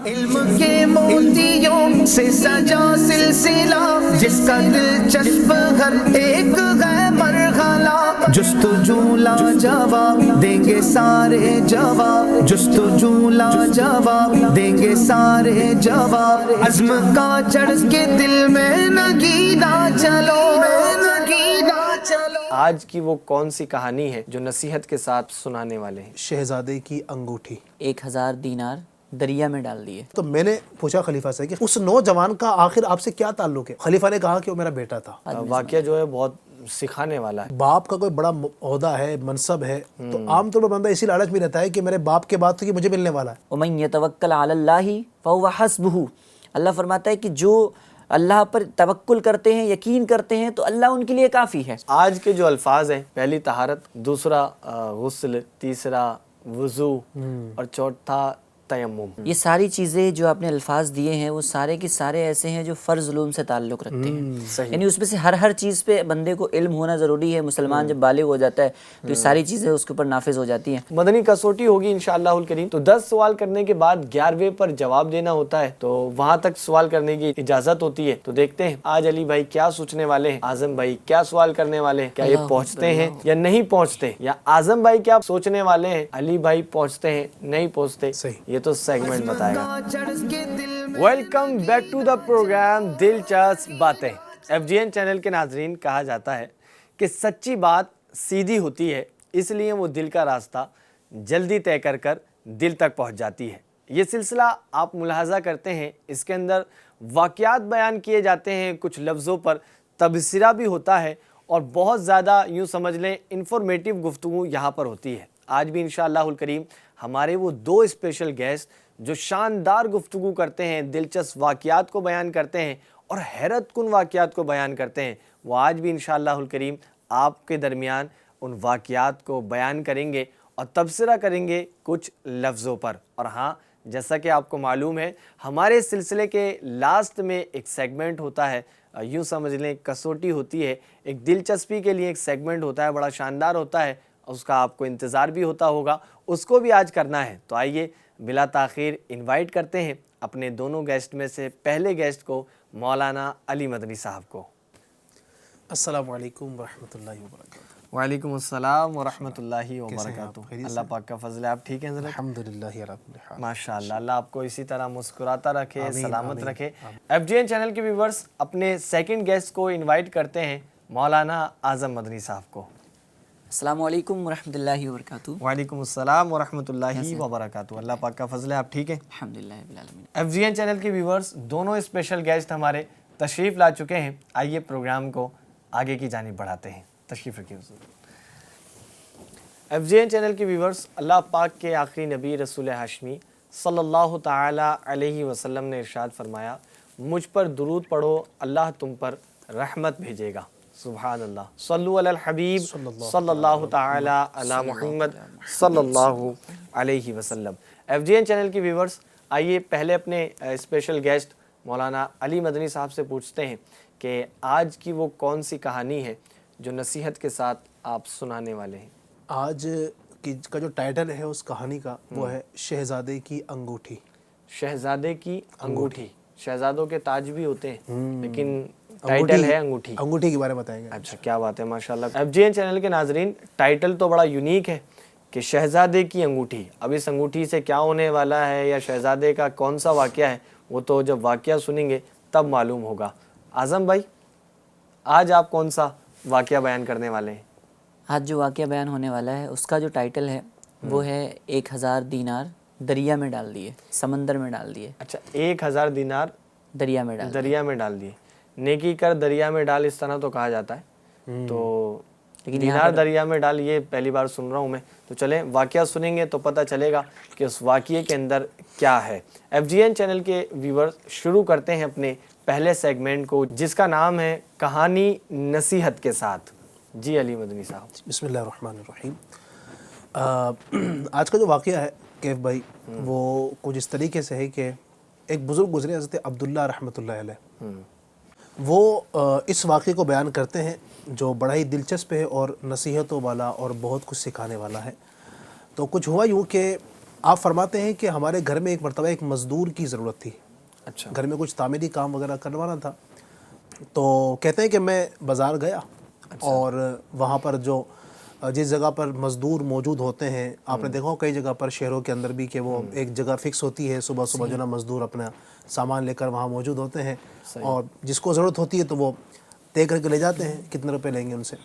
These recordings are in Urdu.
علم کے موتیوں سے سجا سلسلہ جس کا دلچسپ ہر ایک ہے مرحلہ، جستجو لا جواب دیں گے سارے جواب، جستجو لا جواب دیں گے سارے جواب، عزم کا چڑھ کے دل میں نگیدہ چلو، آج کی وہ کون سی کہانی ہے جو نصیحت کے ساتھ سنانے والے ہیں؟ شہزادے کی انگوٹھی 1000 دینار دریا میں ڈال دیے۔ تو میں نے پوچھا خلیفہ سے کہ اس نوجوان کا آخر آپ سے کیا تعلق ہے؟ خلیفہ نے کہا کہ وہ میرا بیٹا تھا۔ واقعہ جو ہے بہت سکھانے والا ہے۔ باپ کا کوئی بڑا عہدہ ہے، منصب ہے، تو عام طور پر بندہ اسی لالچ میں رہتا ہے کہ میرے باپ کے بعد تو یہ مجھے ملنے والا ہے۔ وَمَن يَتَوَكَّلْ عَلَى اللَّهِ فَهُوَ حَسْبُهُ، اللہ فرماتا ہے کہ جو اللہ پر توکل کرتے ہیں، یقین کرتے ہیں، تو اللہ ان کے لیے کافی ہے۔ آج کے جو الفاظ ہیں، پہلی طہارت، دوسرا غسل، تیسرا وضو اور چوتھا تیمم، یہ ساری چیزیں جو آپ نے الفاظ دیے ہیں وہ سارے کے سارے ایسے ہیں جو فرض علوم سے تعلق رکھتے ہیں، یعنی اس میں سے ہر چیز پہ بندے کو علم ہونا ضروری ہے۔ مسلمان جب بالغ ہو جاتا ہے تو یہ ساری چیزیں اس کے اوپر نافذ ہو جاتی ہیں۔ مدنی کسوٹی ہوگی انشاءاللہ الکریم۔ تو 10 سوال کرنے کے بعد 11ویں پر جواب دینا ہوتا ہے، تو وہاں تک سوال کرنے کی اجازت ہوتی ہے۔ تو دیکھتے ہیں آج علی بھائی کیا سوچنے والے ہیں، اعظم بھائی کیا سوال کرنے والے ہیں، کیا یہ پہنچتے ہیں یا نہیں پہنچتے، یا اعظم بھائی کیا سوچنے والے ہیں، علی بھائی پہنچتے ہیں نہیں پہنچتے، یہ تو سیگمنٹ بتائے گا۔ Welcome back to the program دلچسپ باتیں۔ FGN چینل کے ناظرین، کہا جاتا ہے کہ سچی بات سیدھی ہوتی ہے، اس لیے وہ دل کا راستہ جلدی طے کر کر دل تک پہنچ جاتی ہے۔ یہ سلسلہ آپ ملاحظہ کرتے ہیں، اس کے اندر واقعات بیان کیے جاتے ہیں، کچھ لفظوں پر تبصرہ بھی ہوتا ہے، اور بہت زیادہ یوں سمجھ لیں انفارمیٹیو گفتگو یہاں پر ہوتی ہے۔ آج بھی انشاءاللہ الکریم ہمارے وہ 2 اسپیشل گیسٹ جو شاندار گفتگو کرتے ہیں، دلچسپ واقعات کو بیان کرتے ہیں اور حیرت کن واقعات کو بیان کرتے ہیں، وہ آج بھی انشاءاللہ الکریم آپ کے درمیان ان واقعات کو بیان کریں گے اور تبصرہ کریں گے کچھ لفظوں پر۔ اور ہاں، جیسا کہ آپ کو معلوم ہے، ہمارے سلسلے کے لاسٹ میں ایک سیگمنٹ ہوتا ہے، یوں سمجھ لیں کسوٹی ہوتی ہے، ایک دلچسپی کے لیے ایک سیگمنٹ ہوتا ہے، بڑا شاندار ہوتا ہے، اس کا آپ کو انتظار بھی ہوتا ہوگا، اس کو بھی آج کرنا ہے۔ تو آئیے بلا تاخیر انوائٹ کرتے ہیں اپنے دونوں گیسٹ میں سے پہلے گیسٹ کو، مولانا علی مدنی صاحب کو۔ السلام علیکم ورحمۃ اللہ وبرکاتہ۔ وعلیکم السلام ورحمۃ اللہ وبرکاتہ۔ اللہ پاک کا فضل ہے، آپ ٹھیک ہیں؟ الحمدللہ رب العالمین، ماشاءاللہ، اللہ آپ کو اسی طرح مسکراتا رکھے، سلامت رکھے۔ FGN چینل کے ویورز اپنے سیکنڈ گیسٹ کو انوائٹ کرتے ہیں، مولانا اعظم مدنی صاحب کو۔ السلام علیکم ورحمۃ اللہ وبرکاتہ۔ وعلیکم السلام ورحمۃ اللہ وبرکاتہ۔ اللہ پاک کا فضل ہے، آپ ٹھیک ہیں؟ الحمدللہ رب العالمین۔ FGN چینل کے ویورز دونوں اسپیشل گیسٹ ہمارے تشریف لا چکے ہیں، آئیے پروگرام کو آگے کی جانب بڑھاتے ہیں، تشریف رکھیے حضور۔ FGN چینل کے ویورز، اللہ پاک کے آخری نبی رسول ہاشمی صلی اللہ تعالی علیہ وسلم نے ارشاد فرمایا، مجھ پر درود پڑھو، اللہ تم پر رحمت بھیجے گا۔ سبحان اللہ، صلو علی الحبیب صلی اللہ تعالی علی محمد صلی اللہ علیہ وسلم۔ FGN چینل کی ویورز، آئیے پہلے اپنے اسپیشل گیسٹ مولانا علی مدنی صاحب سے پوچھتے ہیں کہ آج کی وہ کون سی کہانی ہے جو نصیحت کے ساتھ آپ سنانے والے ہیں؟ آج کا جو ٹائٹل ہے اس کہانی کا وہ ہے شہزادے کی انگوٹھی۔ شہزادے کی انگوٹھی۔ شہزادوں کے تاج بھی ہوتے ہیں، لیکن ٹائٹل ہے انگوٹھی۔ انگوٹھی کے بارے میں بتائیں گے۔ اچھا، کیا بات ہے، ماشاءاللہ۔ FGN چینل کے ناظرین، ٹائٹل تو بڑا یونیک ہے کہ شہزادے کی انگوٹھی۔ اب اس انگوٹھی سے کیا ہونے والا ہے یا شہزادے کا کون سا واقعہ ہے، وہ تو جب واقعہ سنیں گے تب معلوم ہوگا۔ اعظم بھائی، آج آپ کون سا واقعہ بیان کرنے والے ہیں؟ آج جو واقعہ بیان ہونے والا ہے اس کا جو ٹائٹل ہے وہ ہے 1000 دینار دریا میں ڈال دیے، سمندر میں ڈال دیے۔ اچھا، 1000 دینار دریا میں ڈال دیے۔ نیکی کر دریا میں ڈال، اس طرح تو کہا جاتا ہے، تو دینار دریا میں ڈال یہ پہلی بار سن رہا ہوں میں۔ تو چلیں واقعہ سنیں گے تو پتہ چلے گا کہ اس واقعے کے اندر کیا ہے۔ FGN چینل کے ویورز، شروع کرتے ہیں اپنے پہلے سیگمنٹ کو، جس کا نام ہے کہانی نصیحت کے ساتھ۔ جی علی مدنی صاحب۔ بسم اللہ الرحمن الرحیم۔ آج کا جو واقعہ ہے کیف بھائی، وہ کچھ اس طریقے سے ہے کہ ایک بزرگ گزرے حضرت عبداللہ رحمۃ اللہ علیہ، وہ اس واقعے کو بیان کرتے ہیں جو بڑا ہی دلچسپ ہے اور نصیحتوں والا اور بہت کچھ سکھانے والا ہے۔ تو کچھ ہوا یوں کہ آپ فرماتے ہیں کہ ہمارے گھر میں ایک مرتبہ ایک مزدور کی ضرورت تھی. اچھا. گھر میں کچھ تعمیری کام وغیرہ کروانا تھا. تو کہتے ہیں کہ میں بازار گیا اور وہاں پر جو جس جگہ پر مزدور موجود ہوتے ہیں, آپ نے دیکھا ہو کئی جگہ پر شہروں کے اندر بھی کہ وہ ایک جگہ فکس ہوتی ہے, صبح صبح جو نا مزدور اپنا سامان لے کر وہاں موجود ہوتے ہیں, اور جس کو ضرورت ہوتی ہے تو وہ طے کر کے لے جاتے ہیں کتنے روپے لیں گے ان سے.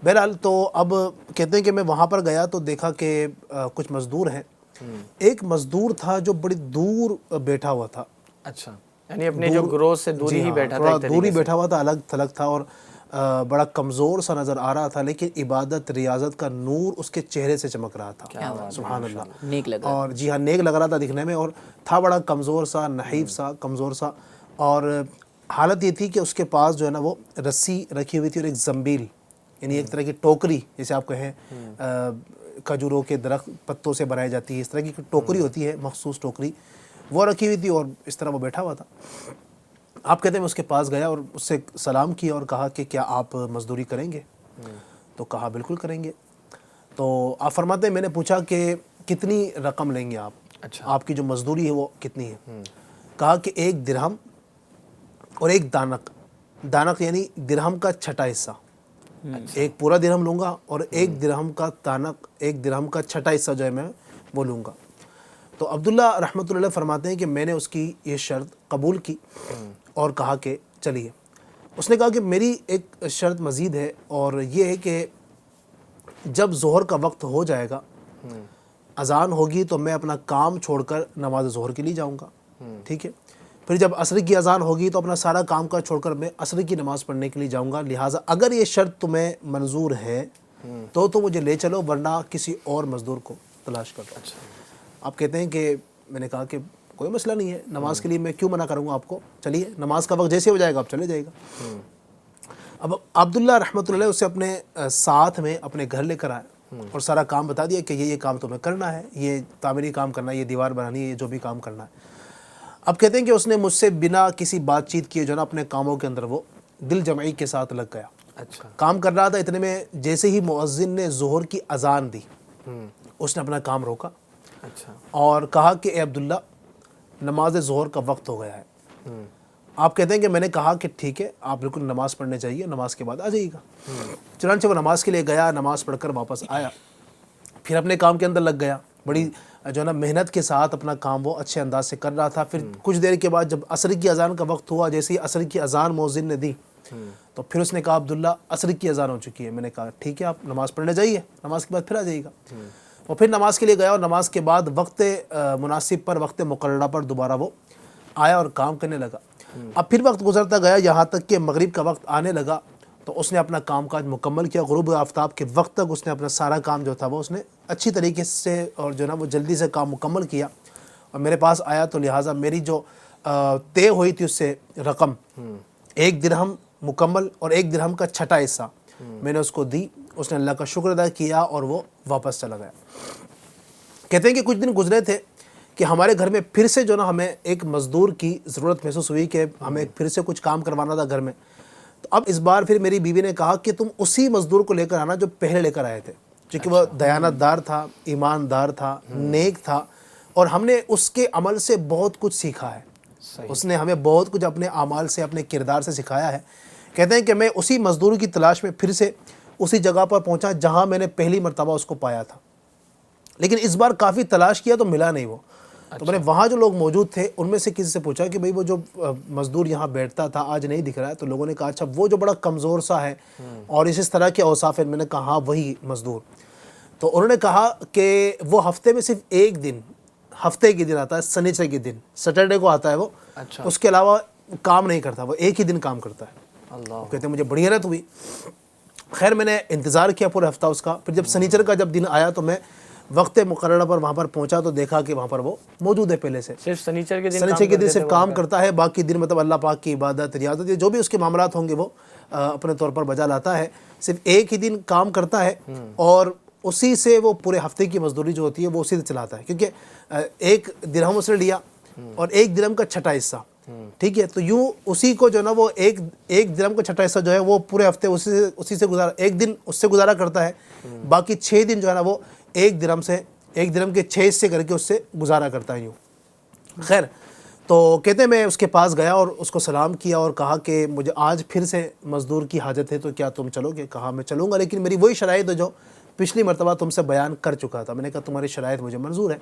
بہرحال تو اب کہتے ہیں کہ میں وہاں پر گیا تو دیکھا کہ کچھ مزدور ہیں. ایک مزدور تھا جو بڑی دور بیٹھا ہوا تھا. اچھا, یعنی اپنے جو گروہ سے دوری ہی بیٹھا تھا, تھوڑا دوری بیٹھا ہوا تھا, الگ تھلگ تھا, اور بڑا کمزور سا نظر آ رہا تھا, لیکن عبادت ریاضت کا نور اس کے چہرے سے چمک رہا تھا. سبحان اللہ, نیک لگ رہا. اور جی ہاں نیک لگ رہا تھا دکھنے میں, اور تھا بڑا کمزور سا, نحیف سا, کمزور سا. اور حالت یہ تھی کہ اس کے پاس جو ہے نا وہ رسی رکھی ہوئی تھی اور ایک زنبیل, یعنی ایک طرح کی ٹوکری, جیسے آپ کہیں کھجوروں کے درخت پتوں سے بنائی جاتی ہے, اس طرح کی ٹوکری ہوتی ہے, مخصوص ٹوکری, وہ رکھی ہوئی تھی اور اس طرح وہ بیٹھا ہوا تھا. آپ کہتے ہیں میں اس کے پاس گیا اور اس سے سلام کیا اور کہا کہ کیا آپ مزدوری کریں گے؟ تو کہا بالکل کریں گے. تو آپ فرماتے ہیں میں نے پوچھا کہ کتنی رقم لیں گے آپ؟ اچھا, آپ کی جو مزدوری ہے وہ کتنی ہے؟ کہا کہ 1 درہم اور 1 دانق. دانق یعنی درہم کا چھٹا حصہ. ایک پورا درہم لوں گا اور 1 درہم کا دانق, 1 درہم کا چھٹا حصہ جو ہے میں وہ لوں گا. تو عبداللہ رحمۃ اللہ فرماتے ہیں کہ میں نے اس کی یہ شرط قبول کی اور کہا کہ چلیے. اس نے کہا کہ میری ایک شرط مزید ہے, اور یہ ہے کہ جب ظہر کا وقت ہو جائے گا, اذان ہوگی تو میں اپنا کام چھوڑ کر نماز ظہر کے لیے جاؤں گا. ٹھیک ہے. پھر جب عصر کی اذان ہوگی تو اپنا سارا کام کا چھوڑ کر میں عصر کی نماز پڑھنے کے لیے جاؤں گا. لہٰذا اگر یہ شرط تمہیں منظور ہے تو مجھے لے چلو, ورنہ کسی اور مزدور کو تلاش کر لو. آپ کہتے ہیں کہ میں نے کہا کہ کوئی مسئلہ نہیں ہے, نماز کے لیے میں کیوں منع کروں گا آپ کو, چلیے نماز کا وقت جیسے ہو جائے گا آپ چلے جائے گا. اب عبداللہ رحمۃ اللہ اسے اپنے ساتھ میں اپنے گھر لے کر آئے اور سارا کام بتا دیا کہ یہ کام تمہیں کرنا ہے, یہ تعمیری کام کرنا ہے, یہ دیوار بنانی ہے, یہ جو بھی کام کرنا ہے. اب کہتے ہیں کہ اس نے مجھ سے بنا کسی بات چیت کیے جو نا اپنے کاموں کے اندر وہ دل جمعی کے ساتھ لگ گیا. اچھا, کام کر رہا تھا, اتنے میں جیسے ہی مؤذن نے ظہر کی اذان دی اس نے اپنا کام روکا اچھا, اور کہا کہ اے عبداللہ نماز ظہر کا وقت ہو گیا ہے. آپ کہتے ہیں کہ میں نے کہا کہ ٹھیک ہے, آپ بالکل نماز پڑھنے چاہیے, نماز کے بعد آ جائیے گا. چنانچہ وہ نماز کے لیے گیا, نماز پڑھ کر واپس آیا, پھر اپنے کام کے اندر لگ گیا. بڑی جو ہے نا محنت کے ساتھ اپنا کام وہ اچھے انداز سے کر رہا تھا. پھر کچھ دیر کے بعد جب عصر کی اذان کا وقت ہوا, جیسے ہی عصر کی اذان مؤذن نے دی تو پھر اس نے کہا عبداللہ عصر کی اذان ہو چکی ہے. میں نے کہا ٹھیک ہے, آپ نماز پڑھنے جائیے, نماز کے بعد پھر آ جائیے گا. وہ پھر نماز کے لیے گیا اور نماز کے بعد وقت مناسب پر, وقت مقررہ پر دوبارہ وہ آیا اور کام کرنے لگا. اب پھر وقت گزرتا گیا, یہاں تک کہ مغرب کا وقت آنے لگا تو اس نے اپنا کام کاج مکمل کیا. غروب آفتاب کے وقت تک اس نے اپنا سارا کام جو تھا وہ اس نے اچھی طریقے سے اور جو نا وہ جلدی سے کام مکمل کیا اور میرے پاس آیا. تو لہٰذا میری جو طے ہوئی تھی اس سے رقم 1 درہم مکمل اور 1 درہم کا چھٹا حصہ میں نے اس کو دی. اس نے اللہ کا شکر ادا کیا اور وہ واپس چلا گیا. کہتے ہیں کہ کچھ دن گزرے تھے کہ ہمارے گھر میں پھر سے جو نا ہمیں ایک مزدور کی ضرورت محسوس ہوئی کہ ہمیں پھر سے کچھ کام کروانا تھا گھر میں. تو اب اس بار پھر میری بیوی نے کہا کہ تم اسی مزدور کو لے کر آنا جو پہلے لے کر آئے تھے, چونکہ وہ دیانت دار تھا, ایماندار تھا, نیک تھا, اور ہم نے اس کے عمل سے بہت کچھ سیکھا ہے. اس نے ہمیں بہت کچھ اپنے اعمال سے, اپنے کردار سے سکھایا ہے. کہتے ہیں کہ میں اسی مزدور کی تلاش میں پھر سے اسی جگہ پر پہنچا جہاں میں نے پہلی مرتبہ اس کو پایا تھا, لیکن اس بار کافی تلاش کیا تو ملا نہیں وہ. تو میں نے وہاں جو لوگ موجود تھے ان میں سے کسی سے پوچھا کہ بھئی وہ جو مزدور یہاں بیٹھتا تھا آج نہیں دکھ رہا ہے. تو لوگوں نے کہا اچھا وہ جو بڑا کمزور سا ہے اور اس طرح کے اوصاف ہیں. میں نے کہا ہاں وہی مزدور. تو انہوں نے کہا کہ وہ ہفتے میں صرف 1 دن, ہفتے کے دن آتا ہے, سنیچر کے دن, سیٹرڈے کو آتا ہے وہ. اس کے علاوہ کام نہیں کرتا, وہ 1 ہی دن کام کرتا ہے. اللہ کہتے ہیں مجھے بڑی حیرت ہوئی. خیر میں نے انتظار کیا پورے ہفتہ اس کا. پھر جب سنیچر کا جب دن آیا تو میں وقت مقررہ پر وہاں پر پہنچا تو دیکھا کہ وہاں پر وہ موجود ہے پہلے سے. صرف سنیچر کے دن صرف کام کرتا ہے, باقی دن مطلب اللہ پاک کی عبادت, ریاضت, جو بھی اس کے معاملات ہوں گے وہ اپنے طور پر بجا لاتا ہے. صرف 1 ہی دن کام کرتا ہے اور اسی سے وہ پورے ہفتے کی مزدوری جو ہوتی ہے وہ اسی سے چلاتا ہے, کیونکہ 1 درہم اس نے لیا اور 1 درہم کا چھٹا حصہ. ٹھیک ہے, تو یوں اسی کو جو ہے نا وہ ایک درہم کا چھٹا حصہ جو ہے وہ پورے ہفتے اسی سے گزارا, 1 دن اس سے گزارا کرتا ہے, باقی 6 دن جو ہے نا وہ 1 درہم سے ایک درہم کے 6 حصے کر کے اس سے گزارا کرتا ہے یوں. خیر تو کہتے ہیں میں اس کے پاس گیا اور اس کو سلام کیا اور کہا کہ مجھے آج پھر سے مزدور کی حاجت ہے تو کیا تم چلو گے؟ کہا میں چلوں گا، لیکن میری وہی شرائط ہے جو پچھلی مرتبہ تم سے بیان کر چکا تھا. میں نے کہا تمہاری شرائط مجھے منظور ہے.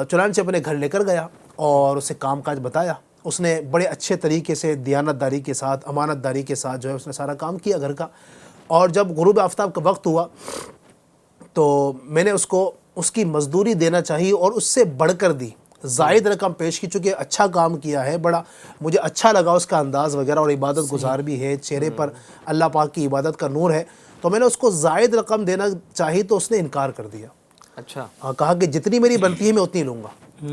چنانچہ اپنے گھر لے کر گیا اور اسے کام کاج بتایا. اس نے بڑے اچھے طریقے سے دیانت داری کے ساتھ، امانت داری کے ساتھ جو ہے اس نے سارا کام کیا گھر کا. اور جب غروب آفتاب کا وقت ہوا تو میں نے اس کو اس کی مزدوری دینا چاہیے اور اس سے بڑھ کر دی، زائد رقم پیش کی، چونکہ اچھا کام کیا ہے، بڑا مجھے اچھا لگا اس کا انداز وغیرہ، اور عبادت گزار بھی ہے، چہرے پر اللہ پاک کی عبادت کا نور ہے. تو میں نے اس کو زائد رقم دینا چاہی تو اس نے انکار کر دیا. اچھا. کہا کہ جتنی میری بنتی ہے میں اتنی لوں گا.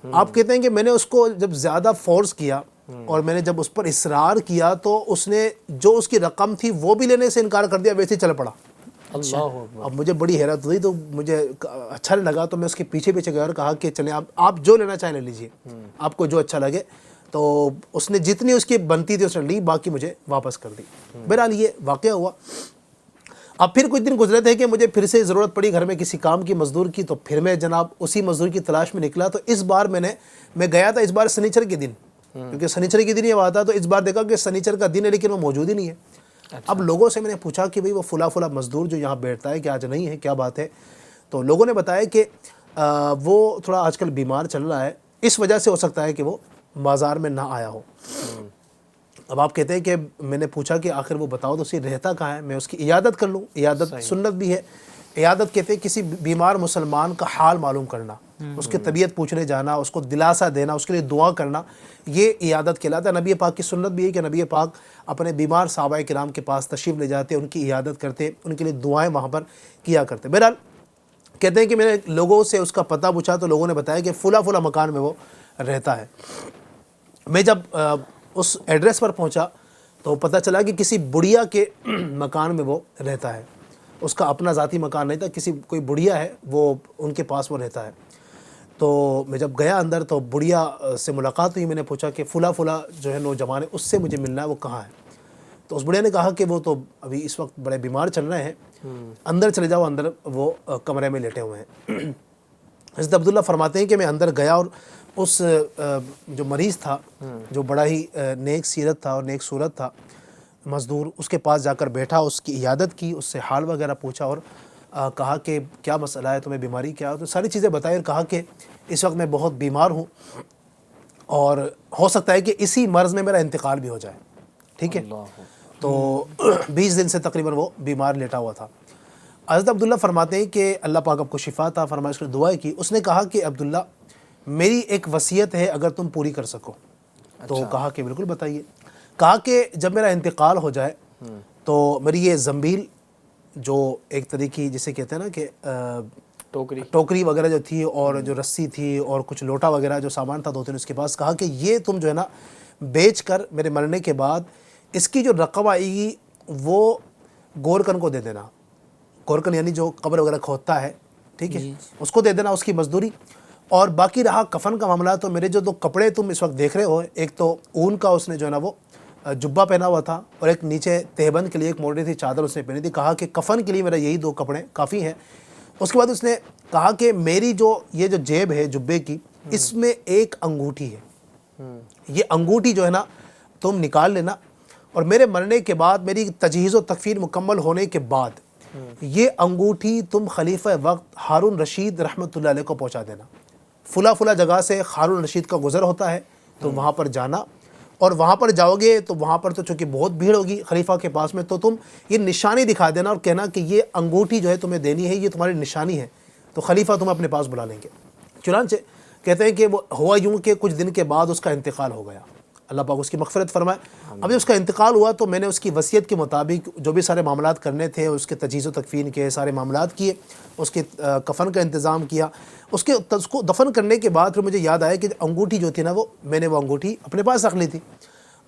آپ کہتے ہیں کہ میں نے اس کو جب زیادہ فورس کیا اور میں نے جب اس پر اصرار کیا تو اس نے جو اس کی رقم تھی وہ بھی لینے سے انکار کر دیا، ویسے ہی چل پڑا. اللہ اکبر. اب مجھے بڑی حیرت ہوئی تو مجھے اچھا نہیں لگا، تو میں اس کے پیچھے پیچھے گیا اور کہا کہ چلیں آپ جو لینا چاہیں لے لیجئے، آپ کو جو اچھا لگے. تو اس نے جتنی اس کی بنتی تھی اس نے لی، باقی مجھے واپس کر دی. بہرحال یہ واقعہ ہوا. اب پھر کچھ دن گزرے تھے کہ مجھے پھر سے ضرورت پڑی گھر میں کسی کام کی، مزدور کی، تو پھر میں جناب اسی مزدور کی تلاش میں نکلا. تو اس بار میں گیا تھا، اس بار سنیچر کے دن، کیونکہ سنیچر کے دن یہ آتا. تو اس بار دیکھا کہ سنیچر کا دن ہے لیکن وہ موجود ہی نہیں ہے. اب لوگوں سے میں نے پوچھا کہ بھئی وہ فلاں مزدور جو یہاں بیٹھتا ہے کہ آج نہیں ہے، کیا بات ہے؟ تو لوگوں نے بتایا کہ وہ تھوڑا آج کل بیمار چل رہا ہے، اس وجہ سے ہو سکتا ہے کہ وہ بازار میں نہ آیا ہو. اب آپ کہتے ہیں کہ میں نے پوچھا کہ آخر وہ بتاؤ تو اسی رہتا کہاں ہے، میں اس کی عیادت کر لوں. عیادت سنت بھی ہے. عیادت کہتے ہیں کسی بیمار مسلمان کا حال معلوم کرنا، اس کی طبیعت پوچھنے جانا، اس کو دلاسا دینا، اس کے لیے دعا کرنا، یہ عیادت کہلاتا ہے. نبی پاک کی سنت بھی ہے کہ نبی پاک اپنے بیمار صحابہ کرام کے پاس تشریف لے جاتے، ان کی عیادت کرتے، ان کے لیے دعائیں وہاں پر کیا کرتے. بہرحال کہتے ہیں کہ میں نے لوگوں سے اس کا پتہ پوچھا تو لوگوں نے بتایا کہ فلاں مکان میں وہ رہتا ہے. میں جب اس ایڈریس پر پہنچا تو پتہ چلا کہ کسی بڑھیا کے مکان میں وہ رہتا ہے. اس کا اپنا ذاتی مکان نہیں تھا، کوئی بڑھیا ہے وہ ان کے پاس وہ رہتا ہے. تو میں جب گیا اندر تو بڑھیا سے ملاقات ہوئی. میں نے پوچھا کہ فلاں جو ہے نوجوان ہے، اس سے مجھے ملنا ہے، وہ کہاں ہے؟ تو اس بڑھیا نے کہا کہ وہ تو ابھی اس وقت بڑے بیمار چل رہے ہیں، اندر چلے جاؤ، اندر وہ کمرے میں لیٹے ہوئے ہیں. حضرت عبداللہ فرماتے ہیں کہ میں اندر گیا اور اس جو مریض تھا، جو بڑا ہی نیک سیرت تھا اور نیک صورت تھا مزدور، اس کے پاس جا کر بیٹھا، اس کی عیادت کی، اس سے حال وغیرہ پوچھا اور کہا کہ کیا مسئلہ ہے، تمہیں بیماری کیا ہے؟ تو ساری چیزیں بتائی اور کہا کہ اس وقت میں بہت بیمار ہوں اور ہو سکتا ہے کہ اسی مرض میں میرا انتقال بھی ہو جائے. ٹھیک ہے. تو 20 دن سے تقریباً وہ بیمار لیٹا ہوا تھا. حضرت عبداللہ فرماتے ہیں کہ اللہ پاک آپ کو شفا عطا فرمائے. اس نے دعا کی. اس نے کہا کہ عبداللہ میری ایک وصیت ہے اگر تم پوری کر سکو. تو کہا کہ بالکل بتائیے. کہا کہ جب میرا انتقال ہو جائے تو میری یہ زنبیل جو ایک طریقے جسے کہتے ہیں نا کہ ٹوکری وغیرہ جو تھی اور جو رسی تھی اور کچھ لوٹا وغیرہ جو سامان تھا 2-3 اس کے پاس، کہا کہ یہ تم جو ہے نا بیچ کر میرے مرنے کے بعد اس کی جو رقم آئے گی وہ گورکن کو دے دینا. گورکن یعنی جو قبر وغیرہ کھودتا ہے، ٹھیک ہے، اس کو دے دینا اس کی مزدوری. اور باقی رہا کفن کا معاملہ، تو میرے جو 2 کپڑے تم اس وقت دیکھ رہے ہو، ایک تو اون کا اس نے جو ہے نا وہ جبہ پہنا ہوا تھا اور ایک نیچے تہبند کے لیے ایک موٹی تھی چادر اس نے پہنی تھی. کہا کہ کفن کے لیے میرا یہی 2 کپڑے کافی ہیں. اس کے بعد اس نے کہا کہ میری یہ جو جیب ہے جبے کی، اس میں ایک انگوٹھی ہے، یہ انگوٹھی جو ہے نا تم نکال لینا اور میرے مرنے کے بعد، میری تجہیز و تکفین مکمل ہونے کے بعد، یہ انگوٹھی تم خلیفہ وقت ہارون رشید رحمۃ اللہ علیہ کو پہنچا دینا. فلاں جگہ سے ہارون رشید کا گزر ہوتا ہے، تو وہاں پر جانا اور وہاں پر جاؤ گے تو وہاں پر تو چونکہ بہت بھیڑ ہوگی خلیفہ کے پاس میں، تو تم یہ نشانی دکھا دینا اور کہنا کہ یہ انگوٹھی جو ہے تمہیں دینی ہے، یہ تمہاری نشانی ہے، تو خلیفہ تمہیں اپنے پاس بلا لیں گے. چنانچہ کہتے ہیں کہ وہ ہوا یوں کہ کچھ دن کے بعد اس کا انتقال ہو گیا. اللہ پاک اس کی مغفرت فرمائے. اب جب اس کا انتقال ہوا تو میں نے اس کی وصیت کے مطابق جو بھی سارے معاملات کرنے تھے، اس کے تجہیز و تکفین کے سارے معاملات کیے، اس کے کفن کا انتظام کیا. اس کو دفن کرنے کے بعد پھر مجھے یاد آیا کہ انگوٹھی جو تھی نا میں نے وہ انگوٹھی اپنے پاس رکھ لی تھی.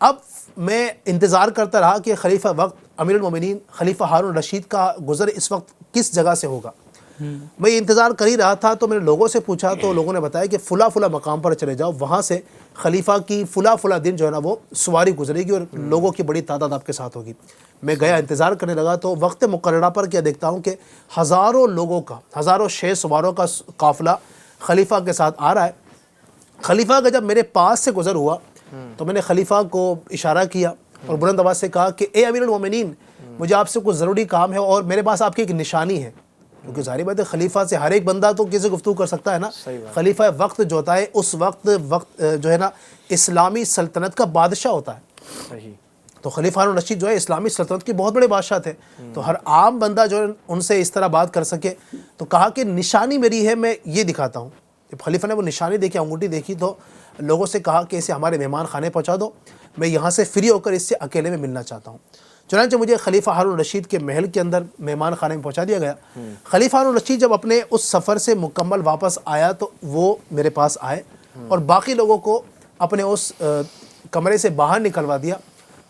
اب میں انتظار کرتا رہا کہ خلیفہ وقت امیر المومنین خلیفہ ہارون رشید کا گزر اس وقت کس جگہ سے ہوگا. میں یہ انتظار کر ہی رہا تھا تو میں نے لوگوں سے پوچھا تو لوگوں نے بتایا کہ فلاں فلاں مقام پر چلے جاؤ, وہاں سے خلیفہ کی فلاں فلاں دن جو ہے نا وہ سواری گزرے گی اور لوگوں کی بڑی تعداد آپ کے ساتھ ہوگی. میں گیا, انتظار کرنے لگا تو وقت مقررہ پر کیا دیکھتا ہوں کہ ہزاروں لوگوں کا, ہزاروں شہ سواروں کا قافلہ خلیفہ کے ساتھ آ رہا ہے. خلیفہ کا جب میرے پاس سے گزر ہوا تو میں نے خلیفہ کو اشارہ کیا اور بلند آواز سے کہا کہ اے امیر المومنین, مجھے آپ سے کچھ ضروری کام ہے اور میرے پاس آپ کی ایک نشانی ہے. کیونکہ ظاہر بات ہے خلیفہ سے ہر ایک بندہ تو کسی گفتگو کر سکتا ہے نا. خلیفہ وقت جو ہوتا ہے اس وقت جو ہے نا اسلامی سلطنت کا بادشاہ ہوتا ہے. تو خلیفہ ہارون رشید جو ہے اسلامی سلطنت کے بہت بڑے بادشاہ تھے, تو ہر عام بندہ جو ہے ان سے اس طرح بات کر سکے. تو کہا کہ نشانی میری ہے, میں یہ دکھاتا ہوں. جب خلیفہ نے وہ نشانی دیکھی, انگوٹھی دیکھی, تو لوگوں سے کہا کہ اسے ہمارے مہمان خانے پہنچا دو, میں یہاں سے فری ہو کر اس سے اکیلے میں ملنا چاہتا ہوں. چنانچہ مجھے خلیفہ ہارون رشید کے محل کے اندر مہمان خانے میں پہنچا دیا گیا. خلیفہ ہارون رشید جب اپنے اس سفر سے مکمل واپس آیا تو وہ میرے پاس آئے اور باقی لوگوں کو اپنے اس کمرے سے باہر نکلوا دیا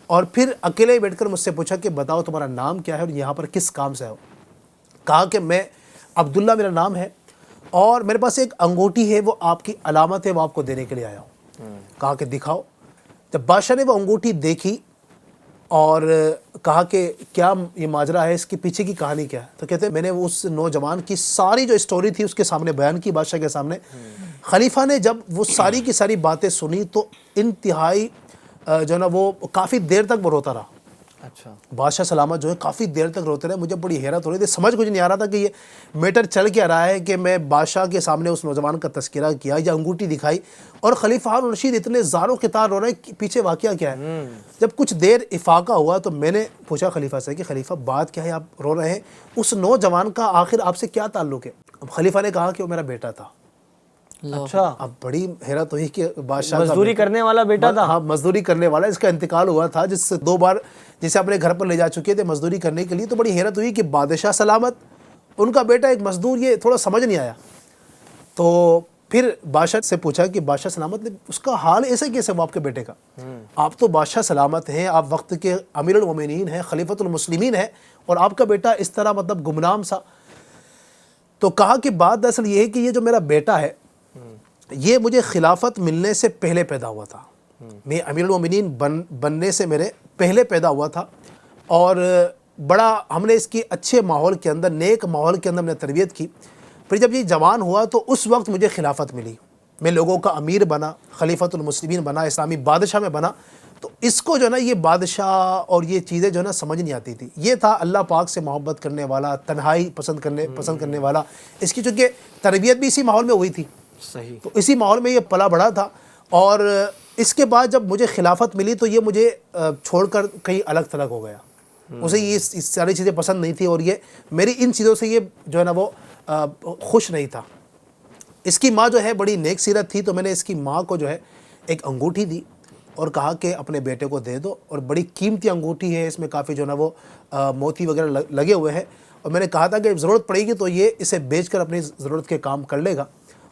اور پھر اکیلے بیٹھ کر مجھ سے پوچھا کہ بتاؤ تمہارا نام کیا ہے اور یہاں پر کس کام سے ہو. کہا کہ میں عبداللہ میرا نام ہے اور میرے پاس ایک انگوٹھی ہے, وہ آپ کی علامت ہے, وہ آپ کو دینے کے لیے آیا ہوں. کہا کہ دکھاؤ. جب بادشاہ نے وہ انگوٹھی دیکھی اور کہا کہ کیا یہ ماجرا ہے, اس کے پیچھے کی کہانی کیا ہے, تو کہتے ہیں میں نے اس نوجوان کی ساری جو اسٹوری تھی اس کے سامنے بیان کی بادشاہ کے سامنے. خلیفہ نے جب وہ ساری کی ساری باتیں سنی تو انتہائی جو ہے نا وہ کافی دیر تک وہ روتا رہا. اچھا. بادشاہ سلامت جو ہے کافی دیر تک روتے رہے. مجھے بڑی حیرت ہو رہی تھی, سمجھ کچھ نہیں آ رہا تھا کہ یہ میٹر چل کیا رہا ہے کہ میں بادشاہ کے سامنے اس نوجوان کا تذکرہ کیا یا انگوٹھی دکھائی اور خلیفہ ہارون رشید اتنے زاروں قطار رو رہے ہیں, پیچھے واقعہ کیا ہے. جب کچھ دیر افاقہ ہوا تو میں نے پوچھا خلیفہ سے کہ خلیفہ بات کیا ہے, آپ رو رہے ہیں, اس نوجوان کا آخر آپ سے کیا تعلق ہے. اب خلیفہ نے کہا کہ وہ میرا بیٹا تھا. اچھا. اب بڑی حیرت ہوئی کہ بادشاہ مزدوری کرنے والا بیٹا تھا. ہاں, مزدوری کرنے والا, اس کا انتقال ہوا تھا, جس سے 2 بار جسے اپنے گھر پر لے جا چکے تھے مزدوری کرنے کے لیے. تو بڑی حیرت ہوئی کہ بادشاہ سلامت, ان کا بیٹا ایک مزدور, یہ تھوڑا سمجھ نہیں آیا. تو پھر بادشاہ سے پوچھا کہ بادشاہ سلامت نے اس کا حال ایسے کیسے وہ آپ کے بیٹے کا, آپ تو بادشاہ سلامت ہیں, آپ وقت کے امیر المومنین ہیں, خلیفۃ المسلمین ہیں, اور آپ کا بیٹا اس طرح مطلب گمنام سا. تو کہا کہ بات دراصل یہ ہے کہ یہ جو میرا بیٹا ہے یہ مجھے خلافت ملنے سے پہلے پیدا ہوا تھا. میں امیر المومنین بننے سے میرے پہلے پیدا ہوا تھا اور بڑا ہم نے اس کی اچھے ماحول کے اندر, نیک ماحول کے اندر ہم نے تربیت کی. پھر جب یہ جوان ہوا تو اس وقت مجھے خلافت ملی, میں لوگوں کا امیر بنا, خلیفۃ المسلمین بنا, اسلامی بادشاہ میں بنا. تو اس کو جو ہے نا یہ بادشاہ اور یہ چیزیں جو ہے نا سمجھ نہیں آتی تھی. یہ تھا اللہ پاک سے محبت کرنے والا, تنہائی پسند کرنے والا. اس کی چونکہ تربیت بھی اسی ماحول میں ہوئی تھی, صحیح, تو اسی ماحول میں یہ پلا بڑا تھا. اور اس کے بعد جب مجھے خلافت ملی تو یہ مجھے چھوڑ کر کہیں الگ تھلگ ہو گیا. اسے یہ ساری چیزیں پسند نہیں تھی اور یہ میری ان چیزوں سے یہ جو ہے نا وہ خوش نہیں تھا. اس کی ماں جو ہے بڑی نیک سیرت تھی, تو میں نے اس کی ماں کو جو ہے ایک انگوٹھی دی اور کہا کہ اپنے بیٹے کو دے دو, اور بڑی قیمتی انگوٹھی ہے, اس میں کافی جو ہے نا وہ موتی وغیرہ لگے ہوئے ہیں, اور میں نے کہا تھا کہ ضرورت پڑے گی تو یہ اسے بیچ کر اپنی ضرورت کے کام کر لے گا.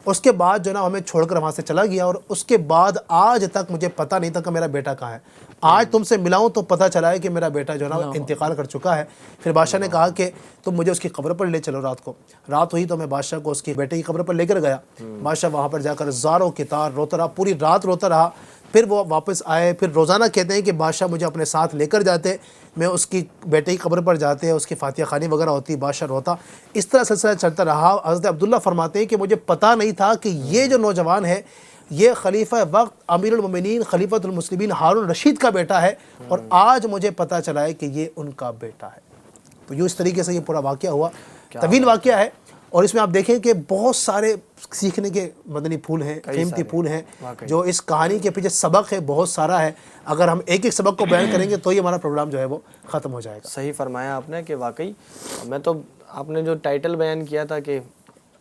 اس کے بعد جو ہے نا ہمیں چھوڑ کر وہاں سے چلا گیا, اور اس کے بعد آج تک مجھے پتہ نہیں تھا کہ میرا بیٹا کہاں ہے. آج تم سے ملا ہوں تو پتہ چلا ہے کہ میرا بیٹا جو ہے نا انتقال کر چکا ہے. پھر بادشاہ نے کہا کہ تم مجھے اس کی قبر پر لے چلو. رات کو رات ہوئی تو میں بادشاہ کو اس کی بیٹے کی قبر پر لے کر گیا. بادشاہ وہاں پر جا کر زاروں قطار روتا رہا, پوری رات روتا رہا. پھر وہ واپس آئے. پھر روزانہ کہتے ہیں کہ بادشاہ مجھے اپنے ساتھ لے کر جاتے, میں اس کی بیٹے کی قبر پر جاتے, اس کی فاتحہ خوانی وغیرہ ہوتی, بادشاہ روتا. اس طرح سلسلہ چلتا رہا. حضرت عبداللہ فرماتے ہیں کہ مجھے پتہ نہیں تھا کہ یہ جو نوجوان ہے یہ خلیفہ وقت امیر المومنین خلیفۃ المسلمین ہارون رشید کا بیٹا ہے, اور آج مجھے پتہ چلا ہے کہ یہ ان کا بیٹا ہے. تو یوں اس طریقے سے یہ پورا واقعہ ہوا. طویل واقعہ ہے, اور اس میں آپ دیکھیں کہ بہت سارے سیکھنے کے مدنی پھول ہیں, قیمتی پھول ہیں, جو اس کہانی کے پیچھے سبق ہے بہت سارا ہے. اگر ہم ایک ایک سبق کو بیان کریں گے تو یہ ہمارا پروگرام جو ہے وہ ختم ہو جائے گا. صحیح فرمایا آپ نے کہ واقعی میں تو آپ نے جو ٹائٹل بیان کیا تھا کہ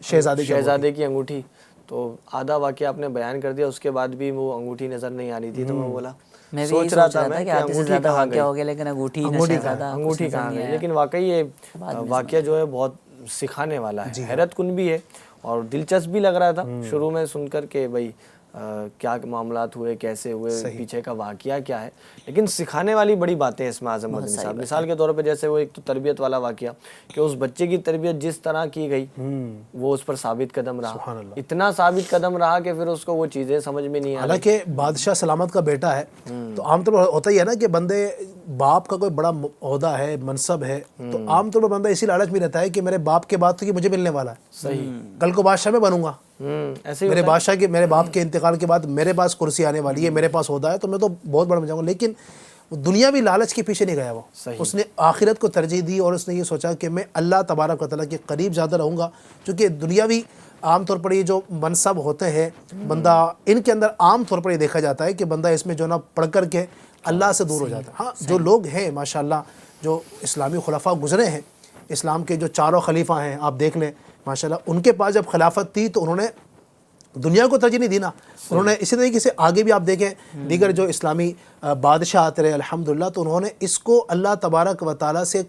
شہزادے کی انگوٹھی, تو آدھا واقعہ آپ نے بیان کر دیا, اس کے بعد بھی وہ انگوٹھی نظر نہیں آ رہی تھی. تو میں بولا میں بھی سوچ رہا تھا کہ آدھے سے زیادہ واقعہ ہو گیا, لیکن انگوٹھی کہاں گئی. لیکن واقعی یہ واقعہ جو ہے بہت سکھانے والا ہے, حیرت کن بھی ہے اور دلچسپ بھی لگ رہا تھا شروع میں سن کر کہ بھائی کیا معاملات ہوئے, کیسے ہوئے, پیچھے کا واقعہ کیا ہے, لیکن سکھانے والی بڑی باتیں ہیں اس میں اعظم مدنی صاحب. مثال کے طور پہ جیسے وہ ایک تو تربیت والا واقعہ کہ اس بچے کی تربیت جس طرح کی گئی وہ اس پر ثابت قدم رہا, اتنا ثابت قدم رہا کہ پھر اس کو وہ چیزیں سمجھ میں نہیں آ رہی. حالانکہ بادشاہ سلامت کا بیٹا ہے تو عام طور پر ہوتا ہی ہے نا کہ بندے باپ کا کوئی بڑا عہدہ ہے, منصب ہے, تو عام طور پر بندہ اسی لالچ میں رہتا ہے کہ میرے باپ کے بعد تو یہ مجھے ملنے والا ہے, صحیح, کل کو بادشاہ میں بنوں گا, ایسے ہی میرے بادشاہ کے میرے باپ کے انتقال کے بعد میرے پاس کرسی آنے والی ہے, میرے پاس عہدہ ہے, تو میں تو بہت بڑا بن جاؤں گا. لیکن دنیاوی لالچ کے پیچھے نہیں گیا وہ, اس نے آخرت کو ترجیح دی اور اس نے یہ سوچا کہ میں اللہ تبارک و تعالیٰ کے قریب زیادہ رہوں گا. چونکہ دنیاوی عام طور پر یہ جو منصب ہوتے ہیں بندہ ان کے اندر عام طور پر یہ دیکھا جاتا ہے کہ بندہ اس میں جو نا پڑھ کر کے اللہ سے دور ہو جاتا ہے. ہاں جو لوگ ہیں ماشاءاللہ جو اسلامی خلفاء گزرے ہیں, اسلام کے جو چاروں خلیفہ ہیں آپ دیکھ لیں ماشاءاللہ, ان کے پاس جب خلافت تھی تو انہوں نے دنیا کو ترجیح نہیں دی نا, انہوں نے اسی طریقے سے آگے بھی آپ دیکھیں دیگر جو اسلامی بادشاہ آتے رہے الحمدللہ, تو انہوں نے اس کو اللہ تبارک و تعالیٰ سے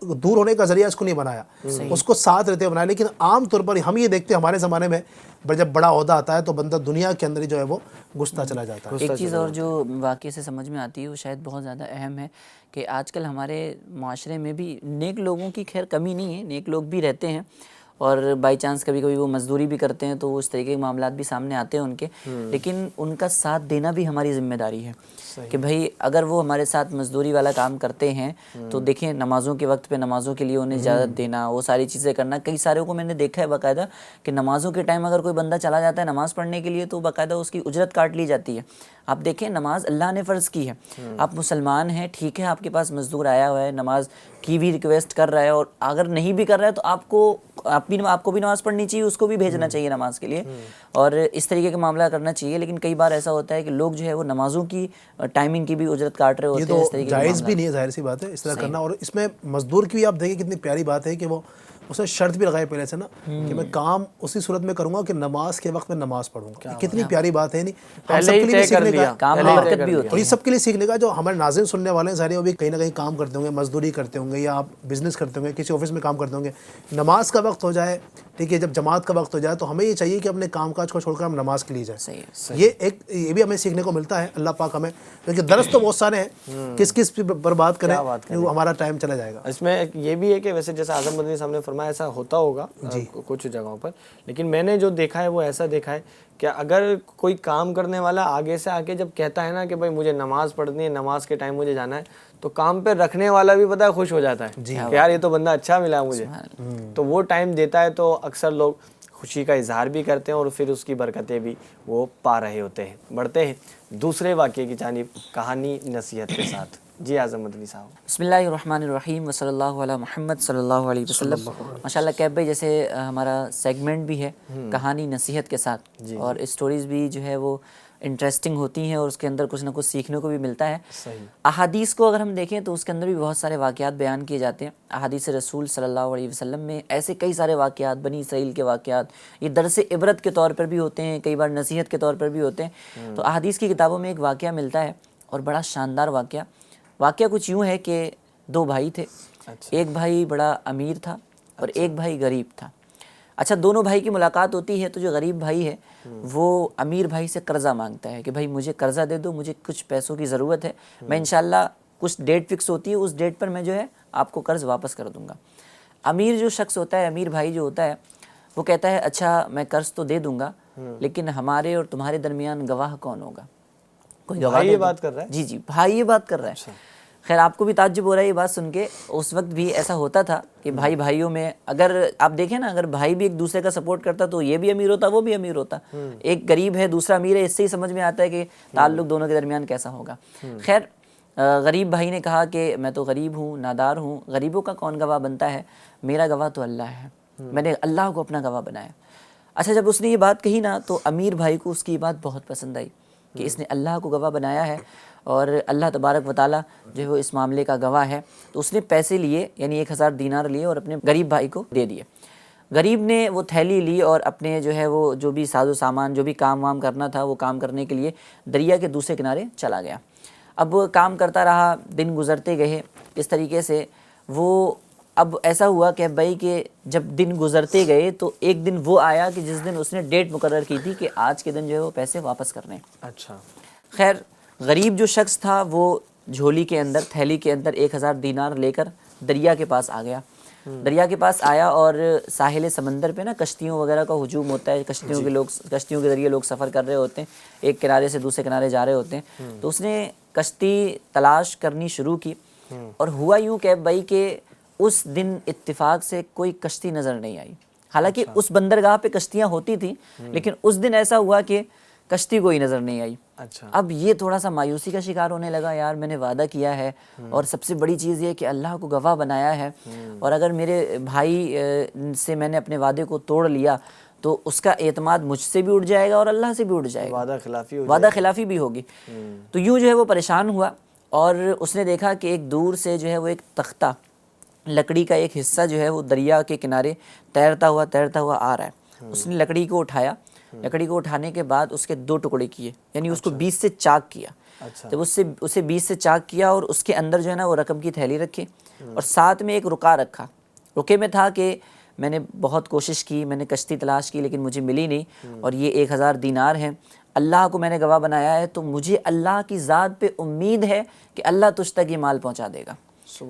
دور ہونے کا ذریعہ اس کو نہیں بنایا, اس کو ساتھ رہتے ہوئے بنایا. لیکن عام طور پر ہم یہ دیکھتے ہیں ہمارے زمانے میں جب بڑا عہدہ آتا ہے تو بندہ دنیا کے اندر جو ہے وہ گھستا چلا جاتا ہے. ایک چیز اور جو واقعے سے سمجھ میں آتی ہے وہ شاید بہت زیادہ اہم ہے کہ آج کل ہمارے معاشرے میں بھی نیک لوگوں کی خیر کمی نہیں ہے, نیک لوگ بھی رہتے ہیں اور بائی چانس کبھی کبھی وہ مزدوری بھی کرتے ہیں تو اس طریقے کے معاملات بھی سامنے آتے ہیں ان کے, لیکن ان کا ساتھ دینا بھی ہماری ذمہ داری ہے کہ بھائی اگر وہ ہمارے ساتھ مزدوری والا کام کرتے ہیں تو دیکھیں نمازوں کے وقت پہ نمازوں کے لیے انہیں اجازت دینا, وہ ساری چیزیں کرنا. کئی ساروں کو میں نے دیکھا ہے باقاعدہ کہ نمازوں کے ٹائم اگر کوئی بندہ چلا جاتا ہے نماز پڑھنے کے لیے تو باقاعدہ اس کی اجرت کاٹ لی جاتی ہے. آپ دیکھیں نماز اللہ نے فرض کی ہے, آپ مسلمان ہیں ٹھیک ہے, آپ کے پاس مزدور آیا ہوا ہے نماز کی بھی ریکویسٹ کر رہا ہے, اور اگر نہیں بھی کر رہا ہے تو آپ کو بھی نماز پڑھنی چاہیے, اس کو بھی بھیجنا چاہیے نماز کے لیے, اور اس طریقے کا معاملہ کرنا چاہیے. لیکن کئی بار ایسا ہوتا ہے کہ لوگ جو ہے وہ نمازوں کی ٹائمنگ کی بھی اجرت کاٹ رہے ہوتے ہیں. اس طریقے جائز بھی نہیں ہے, ظاہر سی بات ہے اس طرح کرنا. اور اس میں مزدور کی بھی آپ دیکھیں کتنی پیاری بات ہے کہ وہ اس نے شرط بھی لگائی پہلے سے نا کہ میں کام اسی صورت میں کروں گا کہ نماز کے وقت میں نماز پڑھوں گا. کتنی پیاری بات ہے. نہیں ہم سب کے لیے سیکھنے کا کام میں برکت بھی ہوتی ہے, اور یہ سب کے لیے سیکھنے کا. جو ہمارے ناظرین سننے والے ہیں ظاہر وہ بھی کہیں نہ کہیں کام کرتے ہوں گے, مزدوری کرتے ہوں گے, یا آپ بزنس کرتے ہوں گے, کسی آفس میں کام کرتے ہوں گے. نماز کا وقت ہو جائے ٹھیک ہے, جب جماعت کا وقت ہو جائے تو ہمیں یہ چاہیے کہ اپنے کام کاج کو چھوڑ کر ہم نماز کے لیے جائیں. یہ بھی ہمیں سیکھنے کو ملتا ہے. اللہ پاک ہمیں, کیونکہ درس تو بہت سارے ہیں, کس پر بات کریں ہمارا ٹائم چلا جائے گا. اس میں یہ بھی ہے کہ ویسے جیسا اعظم مدنی صاحب نے فرمایا ایسا ہوتا ہوگا کچھ جگہوں پر, لیکن میں نے جو دیکھا ہے وہ ایسا دیکھا ہے کہ اگر کوئی کام کرنے والا آگے سے آ کے جب کہتا ہے نا کہ بھائی مجھے نماز پڑھنی ہے, نماز کے ٹائم مجھے جانا ہے, تو کام پہ رکھنے والا بھی پتہ ہے خوش ہو جاتا ہے کہ یار یہ تو بندہ اچھا ملا مجھے, تو وہ ٹائم دیتا ہے تو اکثر لوگ خوشی کا اظہار بھی کرتے ہیں اور پھر اس کی برکتیں بھی وہ پا رہے ہوتے ہیں. بڑھتے ہیں دوسرے واقعے کی جانب کہانی نصیحت کے ساتھ. جی اعظم مدنی صاحب. بسم اللہ الرحمن الرحیم و صلی اللہ علی محمد صلی اللہ علیہ وسلم. ماشاءاللہ کیب بھائی جیسے ہمارا سیگمنٹ بھی ہے کہانی نصیحت کے ساتھ, اور اسٹوریز بھی جو ہے وہ انٹرسٹنگ ہوتی ہیں اور اس کے اندر کچھ نہ کچھ سیکھنے کو بھی ملتا ہے. احادیث کو اگر ہم دیکھیں تو اس کے اندر بھی بہت سارے واقعات بیان کیے جاتے ہیں. احادیث رسول صلی اللہ علیہ وسلم میں ایسے کئی سارے واقعات, بنی اسرائیل کے واقعات, یہ درس عبرت کے طور پر بھی ہوتے ہیں, کئی بار نصیحت کے طور پر بھی ہوتے ہیں. تو احادیث کی کتابوں میں ایک واقعہ ملتا ہے اور بڑا شاندار واقعہ کچھ یوں ہے کہ دو بھائی تھے. ایک بھائی بڑا امیر تھا اور ایک بھائی غریب تھا. اچھا دونوں بھائی کی ملاقات ہوتی ہے تو جو غریب بھائی ہے وہ امیر بھائی سے قرضہ مانگتا ہے کہ بھائی مجھے قرضہ دے دو, مجھے کچھ پیسوں کی ضرورت ہے, میں انشاءاللہ کچھ ڈیٹ فکس ہوتی ہے اس ڈیٹ پر میں جو ہے آپ کو قرض واپس کر دوں گا. امیر جو شخص ہوتا ہے, امیر بھائی جو ہوتا ہے, وہ کہتا ہے اچھا میں قرض تو دے دوں گا لیکن ہمارے اور تمہارے درمیان گواہ کون ہوگا؟ کوئی گواہ یہ بات کر رہا ہے. جی بھائی یہ بات کر رہا ہے. خیر آپ کو بھی تعجب ہو رہا ہے یہ بات سن کے. اس وقت بھی ایسا ہوتا تھا کہ بھائی بھائیوں میں اگر آپ دیکھیں نا, اگر بھائی بھی ایک دوسرے کا سپورٹ کرتا تو یہ بھی امیر ہوتا وہ بھی امیر ہوتا. ایک غریب ہے دوسرا امیر ہے, اس سے ہی سمجھ میں آتا ہے کہ تعلق دونوں کے درمیان کیسا ہوگا. خیر غریب بھائی نے کہا کہ میں تو غریب ہوں, نادار ہوں, غریبوں کا کون گواہ بنتا ہے, میرا گواہ تو اللہ ہے, میں نے اللہ کو اپنا گواہ بنایا. اچھا جب اس نے یہ بات کہی نا تو امیر بھائی کو اس کی یہ بات بہت پسند آئی کہ اس نے اللہ کو گواہ بنایا ہے اور اللہ تبارک و تعالیٰ جو ہے وہ اس معاملے کا گواہ ہے. تو اس نے پیسے لیے, یعنی 1000 دینار لیے اور اپنے غریب بھائی کو دے دیے. غریب نے وہ تھیلی لی اور اپنے جو ہے وہ جو بھی ساز و سامان, جو بھی کام وام کرنا تھا وہ کام کرنے کے لیے دریا کے دوسرے کنارے چلا گیا. اب وہ کام کرتا رہا, دن گزرتے گئے. اس طریقے سے وہ اب ایسا ہوا کہ بھائی کہ جب دن گزرتے گئے تو ایک دن وہ آیا کہ جس دن اس نے ڈیٹ مقرر کی تھی کہ آج کے دن جو ہے وہ پیسے واپس کرنے ہیں۔ اچھا، خیر غریب جو شخص تھا وہ جھولی کے اندر، تھیلی کے اندر 1000 دینار لے کر دریا کے پاس آ گیا۔ دریا کے پاس آیا اور ساحل سمندر پہ نا کشتیوں وغیرہ کا ہجوم ہوتا ہے، کشتیوں کے ذریعے لوگ سفر کر رہے ہوتے ہیں، ایک کنارے سے دوسرے کنارے جا رہے ہوتے ہیں۔ تو اس نے کشتی تلاش کرنی شروع کی، اور ہوا یوں کہ بھائی کہ اس دن اتفاق سے کوئی کشتی نظر نہیں آئی۔ حالانکہ اس بندرگاہ پہ کشتیاں ہوتی تھیں، لیکن اس دن ایسا ہوا کہ کشتی کوئی نظر نہیں آئی۔ اچھا، اب یہ تھوڑا سا مایوسی کا شکار ہونے لگا، یار میں نے وعدہ کیا ہے، اور سب سے بڑی چیز یہ کہ اللہ کو گواہ بنایا ہے، اور اگر میرے بھائی سے میں نے اپنے وعدے کو توڑ لیا تو اس کا اعتماد مجھ سے بھی اٹھ جائے گا اور اللہ سے بھی اٹھ جائے گا، وعدہ خلافی بھی ہوگی۔ تو یوں جو ہے وہ پریشان ہوا، اور اس نے دیکھا کہ ایک دور سے جو ہے وہ ایک تختہ، لکڑی کا ایک حصہ جو ہے وہ دریا کے کنارے تیرتا ہوا آ رہا ہے۔ اس نے لکڑی کو اٹھایا، لکڑی کو اٹھانے کے بعد اس کے 2 ٹکڑے کیے، یعنی اس کو 20 سے چاک کیا۔ جب اسے 20 سے چاک کیا اور اس کے اندر جو ہے نا وہ رقم کی تھیلی رکھی، اور ساتھ میں ایک رکا رکھا۔ رکے میں تھا کہ میں نے بہت کوشش کی، میں نے کشتی تلاش کی لیکن مجھے ملی نہیں، اور یہ 1000 دینار ہیں، اللہ کو میں نے گواہ بنایا ہے، تو مجھے اللہ کی ذات پہ امید ہے کہ اللہ تجھ تک یہ مال پہنچا دے گا۔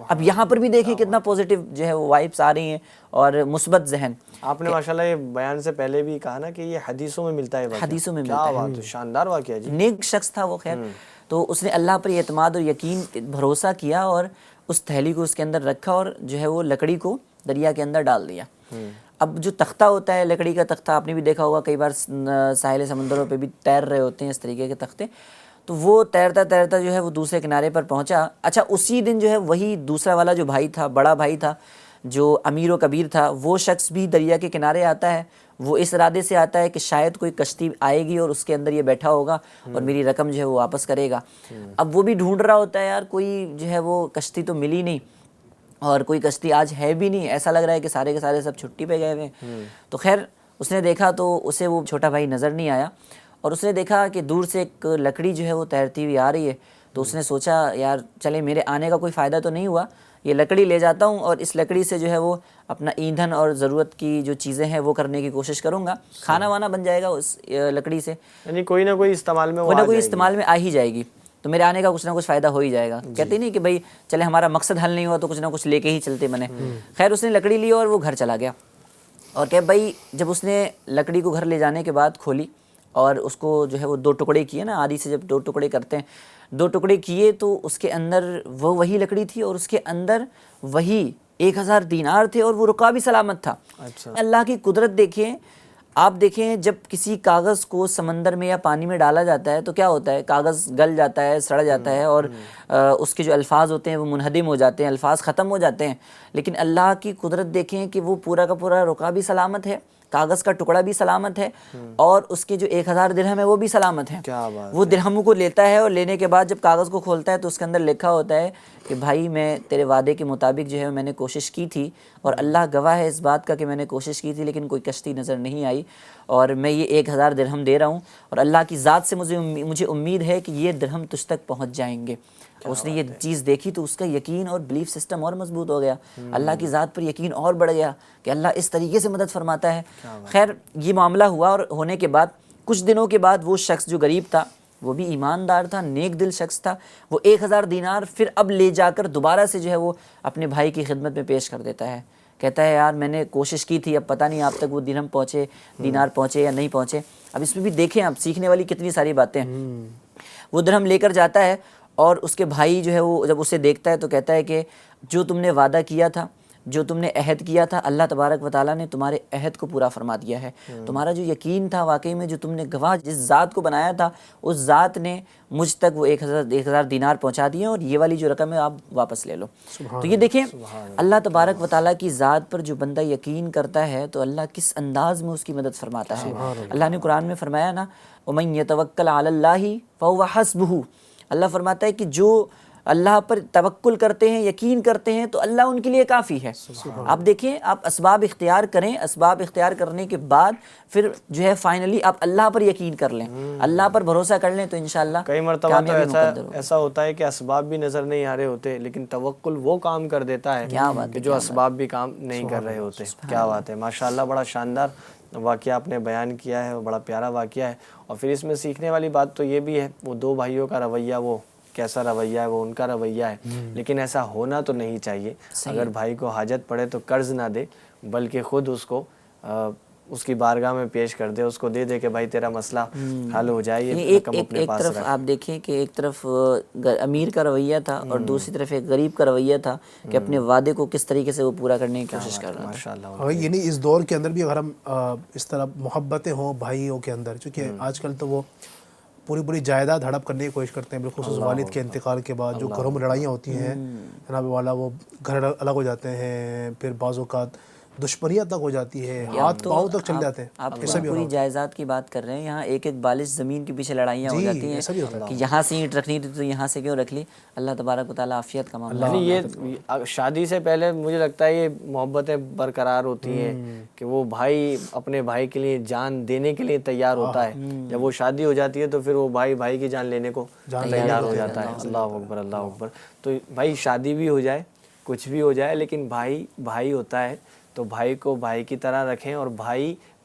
اب یہاں پر بھی دیکھیں کتنا پوزیٹیو جو ہے وہ وائبس آ رہی ہیں اور مثبت ذہن۔ آپ نے ماشاءاللہ یہ بیان سے پہلے بھی کہا نا کہ یہ حدیثوں میں ملتا ہے، حدیثوں میں کیا بات ہے، شاندار واقعہ جی۔ نیک شخص تھا وہ، خیر تو اس نے اللہ پر اعتماد اور یقین بھروسہ کیا، اور اس تھیلی کو اس کے اندر رکھا، اور جو ہے وہ لکڑی کو دریا کے اندر ڈال دیا۔ اب جو تختہ ہوتا ہے، لکڑی کا تختہ، آپ نے بھی دیکھا ہوگا کئی بار ساحل سمندروں پہ بھی تیر رہے ہوتے ہیں اس طریقے کے تختے، تو وہ تیرتا جو ہے وہ دوسرے کنارے پر پہنچا۔ اچھا اسی دن جو ہے وہی دوسرا والا جو بھائی تھا، بڑا بھائی تھا جو امیر و کبیر تھا، وہ شخص بھی دریا کے کنارے آتا ہے۔ وہ اس ارادے سے آتا ہے کہ شاید کوئی کشتی آئے گی اور اس کے اندر یہ بیٹھا ہوگا اور میری رقم جو ہے وہ واپس کرے گا۔ اب وہ بھی ڈھونڈ رہا ہوتا ہے، یار کوئی جو ہے وہ کشتی تو ملی نہیں، اور کوئی کشتی آج ہے بھی نہیں، ایسا لگ رہا ہے کہ سارے کے سارے سب چھٹی پہ گئے ہوئے ہیں۔ تو خیر اس نے دیکھا تو اسے وہ چھوٹا بھائی نظر نہیں آیا، اور اس نے دیکھا کہ دور سے ایک لکڑی جو ہے وہ تیرتی ہوئی آ رہی ہے۔ تو اس نے سوچا یار چلے میرے آنے کا کوئی فائدہ تو نہیں ہوا، یہ لکڑی لے جاتا ہوں اور اس لکڑی سے جو ہے وہ اپنا ایندھن اور ضرورت کی جو چیزیں ہیں وہ کرنے کی کوشش کروں گا، کھانا وانا بن جائے گا اس لکڑی سے، یعنی کوئی نہ کوئی استعمال میں، کوئی نہ کوئی استعمال میں آ ہی جائے گی، تو میرے آنے کا کچھ نہ کچھ فائدہ ہو ہی جائے گا۔ کہتے نہیں کہ بھائی چلے ہمارا مقصد حل نہیں ہوا تو کچھ نہ کچھ لے کے ہی چلتے بنے۔ خیر اس نے لکڑی لی اور وہ گھر چلا گیا، اور کہ بھائی جب اس نے لکڑی کو گھر لے جانے کے بعد کھولی اور اس کو جو ہے وہ 2 ٹکڑے کیے نا، آدھی سے جب 2 ٹکڑے کرتے ہیں، 2 ٹکڑے کیے تو اس کے اندر وہی لکڑی تھی، اور اس کے اندر وہی 1000 دینار تھے، اور وہ رکا بھی سلامت تھا۔ اللہ کی قدرت دیکھیں، آپ دیکھیں جب کسی کاغذ کو سمندر میں یا پانی میں ڈالا جاتا ہے تو کیا ہوتا ہے، کاغذ گل جاتا ہے، سڑ جاتا ہے، اور اس کے جو الفاظ ہوتے ہیں وہ منہدم ہو جاتے ہیں، الفاظ ختم ہو جاتے ہیں، لیکن اللہ کی قدرت دیکھیں کہ وہ پورا کا پورا رکا بھی سلامت ہے، کاغذ کا ٹکڑا بھی سلامت ہے، اور اس کے جو 1000 درہم ہے وہ بھی سلامت ہے۔ وہ درہموں کو لیتا ہے، اور لینے کے بعد جب کاغذ کو کھولتا ہے تو اس کے اندر لکھا ہوتا ہے کہ بھائی میں تیرے وعدے کے مطابق جو ہے میں نے کوشش کی تھی، اور اللہ گواہ ہے اس بات کا کہ میں نے کوشش کی تھی لیکن کوئی کشتی نظر نہیں آئی، اور میں یہ 1000 درہم دے رہا ہوں، اور اللہ کی ذات سے مجھے امید ہے کہ یہ درہم تجھ تک پہنچ جائیں گے۔ اس نے یہ چیز دیکھی تو اس کا یقین اور بلیف سسٹم اور مضبوط ہو گیا، اللہ کی ذات پر یقین اور بڑھ گیا کہ اللہ اس طریقے سے مدد فرماتا ہے۔ خیر یہ معاملہ ہوا، اور ہونے کے بعد کچھ دنوں کے بعد وہ شخص جو غریب تھا، وہ بھی ایماندار تھا، نیک دل شخص تھا، وہ 1000 دینار پھر اب لے جا کر دوبارہ سے جو ہے وہ اپنے بھائی کی خدمت میں پیش کر دیتا ہے۔ کہتا ہے یار میں نے کوشش کی تھی، اب پتہ نہیں آپ تک وہ درہم پہنچے، دینار پہنچے یا نہیں پہنچے۔ اب اس میں بھی دیکھیں آپ سیکھنے والی کتنی ساری باتیں ہیں۔ وہ درہم لے کر جاتا ہے، اور اس کے بھائی جو ہے وہ جب اسے دیکھتا ہے تو کہتا ہے کہ جو تم نے وعدہ کیا تھا، جو تم نے عہد کیا تھا، اللہ تبارک و تعالیٰ نے تمہارے عہد کو پورا فرما دیا ہے۔ تمہارا جو یقین تھا واقعی میں، جو تم نے گواہ جس ذات کو بنایا تھا، اس ذات نے مجھ تک وہ 1000 دینار پہنچا دیے، اور یہ والی جو رقم ہے آپ واپس لے لو۔ تو یہ دیکھیں اللہ تبارک و تعالیٰ کی ذات پر جو بندہ یقین کرتا ہے تو اللہ کس انداز میں اس کی مدد فرماتا ہے۔ اللہ نے قرآن میں فرمایا نا، وَمَن يَتَوَكَّلْ عَلَى اللَّهِ فَهُوَ حَسْبُهُ، اللہ فرماتا ہے کہ جو اللہ پر توکل کرتے ہیں، یقین کرتے ہیں، تو اللہ ان کے لیے کافی ہے۔ آپ دیکھیں، آپ اسباب اختیار کریں، اسباب اختیار کرنے کے بعد پھر جو ہے فائنلی آپ اللہ پر یقین کر لیں، اللہ پر بھروسہ کر لیں، تو انشاءاللہ کئی مرتبہ تو ایسا ہوتا ہے کہ اسباب بھی نظر نہیں آ رہے ہوتے، لیکن توکل وہ کام کر دیتا ہے کہ جو اسباب بھی کام نہیں کر رہے ہوتے۔ کیا بات ہے، ماشاءاللہ، بڑا شاندار واقعہ آپ نے بیان کیا ہے، بڑا پیارا واقعہ ہے۔ اور پھر اس میں سیکھنے والی بات تو یہ بھی ہے، وہ دو بھائیوں کا رویہ، وہ کیسا رویہ ہے، وہ ان کا رویہ ہے، لیکن ایسا ہونا تو نہیں چاہیے۔ اگر بھائی کو حاجت پڑے تو قرض نہ دے، بلکہ خود اس کو اس کی بارگاہ میں پیش کر دے، اس کو دے دے کہ بھائی تیرا مسئلہ حل ہو جائے، یہ رقم اپنے پاس طرف آپ دیکھیں کہ ایک طرف امیر کا رویہ تھا اور دوسری طرف ایک غریب کا رویہ تھا کہ اپنے وعدے کو کس طریقے سے وہ پورا کرنے کی کوشش کر رہا ماشاءاللہ۔ ہاں، یعنی اس دور کے اندر بھی اگر ہم اس طرح محبتیں ہوں بھائیوں کے اندر، چونکہ آج کل تو وہ پوری جائیداد ہڑپ کرنے کی کوشش کرتے ہیں، بالخصوص والد کے انتقال کے بعد جو گھروں میں لڑائیاں ہوتی ہیں جناب والا، وہ گھر الگ ہو جاتے ہیں، پھر بعض اوقات دشمنیاں تک ہو جاتی ہے، ہاتھ پاؤں تک چل جاتے ہیں۔ آپ پوری جائیداد کی بات کر رہے ہیں، یہاں ایک بالش زمین کے پیچھے لڑائیاں ہو جاتی ہیں کہ یہاں سے اینٹ رکھنی تھی تو یہاں سے کیوں رکھ لی۔ اللہ تبارک و تعالیٰ عافیت کا معاملہ۔ یعنی یہ شادی سے پہلے مجھے لگتا ہے یہ محبتیں برقرار ہوتی ہیں کہ وہ بھائی اپنے بھائی کے لیے جان دینے کے لیے تیار ہوتا ہے، جب وہ شادی ہو جاتی ہے تو پھر وہ بھائی کی جان لینے کو تیار ہو جاتا ہے۔ اللہ اکبر، اللہ اکبر۔ تو بھائی شادی بھی ہو جائے، کچھ بھی ہو جائے، لیکن بھائی ہوتا ہے تو بھائی کو بھائی کی طرح رکھیں اور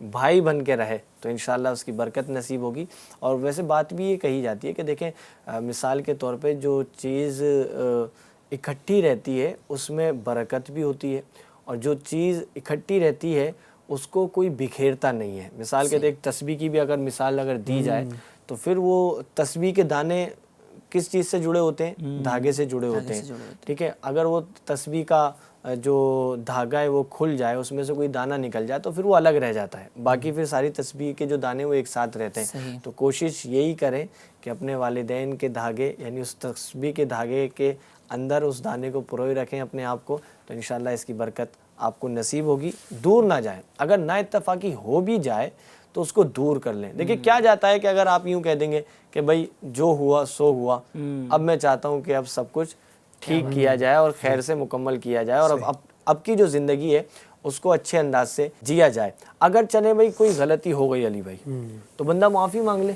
بھائی بن کے رہے تو انشاءاللہ اس کی برکت نصیب ہوگی۔ اور ویسے بات بھی یہ کہی جاتی ہے کہ دیکھیں، مثال کے طور پہ جو چیز اکٹھی رہتی ہے اس میں برکت بھی ہوتی ہے، اور جو چیز اکٹھی رہتی ہے اس کو کوئی بکھیرتا نہیں ہے۔ مثال کے ایک تسبیح کی بھی اگر مثال دی جائے تو پھر وہ تسبیح کے دانے کس چیز سے جڑے ہوتے ہیں؟ دھاگے سے جڑے ہوتے ہیں، ٹھیک ہے۔ اگر وہ تسبیح کا جو دھاگا ہے وہ کھل جائے، اس میں سے کوئی دانہ نکل جائے تو پھر وہ الگ رہ جاتا ہے، باقی پھر ساری تسبیح کے جو دانے وہ ایک ساتھ رہتے ہیں۔ تو کوشش یہی کریں کہ اپنے والدین کے دھاگے، یعنی اس تسبیح کے دھاگے کے اندر اس دانے کو پروئے رکھیں اپنے آپ کو، تو انشاءاللہ اس کی برکت آپ کو نصیب ہوگی۔ دور نہ جائیں، اگر نا اتفاقی ہو بھی جائے تو اس کو دور کر لیں۔ دیکھیں کیا جاتا ہے کہ اگر آپ یوں کہہ دیں گے کہ بھائی جو ہوا سو ہوا، اب میں چاہتا ہوں کہ اب سب کچھ ٹھیک کیا جائے اور خیر سے مکمل کیا جائے، اور اب کی جو زندگی ہے اس کو اچھے انداز سے جیا جائے۔ اگر چلے بھائی کوئی غلطی ہو گئی علی بھائی تو بندہ معافی مانگ لے،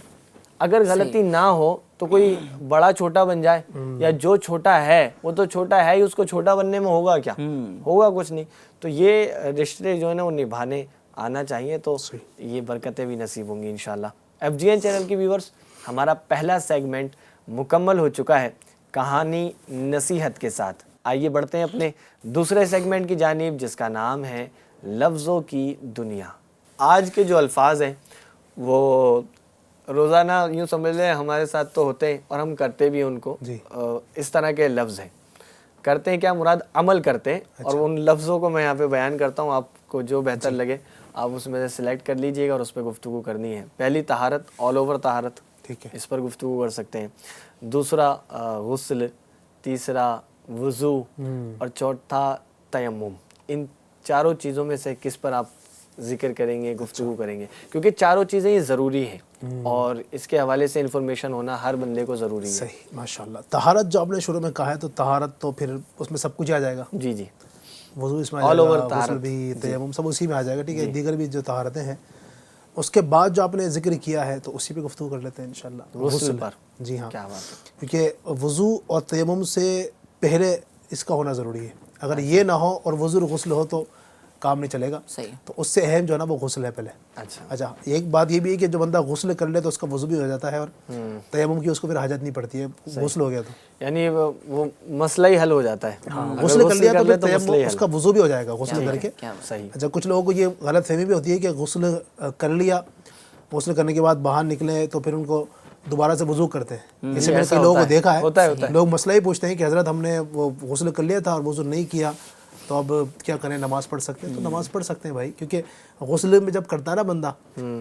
اگر غلطی نہ ہو تو کوئی بڑا چھوٹا بن جائے، یا جو چھوٹا ہے وہ تو چھوٹا ہے ہی، اس کو چھوٹا بننے میں ہوگا کیا؟ ہوگا کچھ نہیں۔ تو یہ رشتے جو ہے نا وہ نبھانے آنا چاہیے، تو یہ برکتیں بھی نصیب ہوں گی انشاءاللہ۔ FGN چینل کی ویورز، ہمارا پہلا سیگمنٹ مکمل ہو چکا ہے کہانی نصیحت کے ساتھ۔ آئیے بڑھتے ہیں اپنے دوسرے سیگمنٹ کی جانب، جس کا نام ہے لفظوں کی دنیا۔ آج کے جو الفاظ ہیں وہ روزانہ یوں سمجھ لیں ہمارے ساتھ تو ہوتے ہیں اور ہم کرتے بھی ان کو، اس طرح کے لفظ ہیں۔ کرتے ہیں کیا مراد؟ عمل کرتے ہیں، اور ان لفظوں کو میں یہاں پہ بیان کرتا ہوں، آپ کو جو بہتر لگے آپ اس میں سے سلیکٹ کر لیجئے گا اور اس پہ گفتگو کرنی ہے۔ پہلی طہارت، آل اوور طہارت، ٹھیک ہے، اس پر گفتگو کر سکتے ہیں۔ دوسرا غسل، تیسرا وضو، اور چوتھا تیمم۔ ان چاروں چیزوں میں سے کس پر آپ ذکر کریں گے، گفتگو کریں گے؟ کیونکہ چاروں چیزیں یہ ضروری ہیں اور اس کے حوالے سے انفارمیشن ہونا ہر بندے کو ضروری ہے۔ صحیح، ماشاءاللہ۔ طہارت جو آپ نے شروع میں کہا ہے، تو طہارت تو پھر اس میں سب کچھ آ جائے گا۔ جی جی، وضو اس میں آ جائے گا، غسل بھی، تیمم سب اسی میں آ جائے گا، ٹھیک ہے۔ دیگر بھی جو طہارتیں ہیں اس کے بعد جو آپ نے ذکر کیا ہے تو اسی پہ گفتگو کر لیتے ہیں انشاءاللہ۔ غسل پر، جی ہاں، کیا بات ہے، کیونکہ وضو اور تیمم سے پہلے اس کا ہونا ضروری ہے۔ اگر یہ نہ ہو اور وضو اور غسل ہو تو کام نہیں چلے گا۔ صحیح۔ تو اس سے اہم جو ہے نا وہ غسل ہے پہلے۔ اچھا، ایک بات یہ بھی ہے کہ جو بندہ غسل کر لے تو اس کا وضو بھی ہو جاتا ہے، اور تیمم کی اس کو پھر حاجت نہیں پڑتی ہے، غسل ہو گیا تو یعنی وہ مسئلہ ہی حل ہو جاتا ہے۔ غسل کر لیا تو پھر تیمم اس کا وضو بھی ہو جائے گا غسل کر کے۔ صحیح۔ اچھا، کچھ لوگوں کو یہ غلط فہمی بھی ہوتی ہے کہ غسل کر لیا، غسل کرنے کے بعد باہر نکلے تو پھر ان کو دوبارہ سے وضو کرتے ہیں۔ اس میں کئی لوگوں کو دیکھا ہے، لوگ مسئلہ ہی پوچھتے ہیں کہ حضرت ہم نے وہ غسل کر لیا تھا اور وضو نہیں کیا، تو اب کیا کریں, نماز پڑھ سکتے ہیں تو نماز پڑھ سکتے ہیں بھائی, کیونکہ غسل میں جب کرتا ہے نا بندہ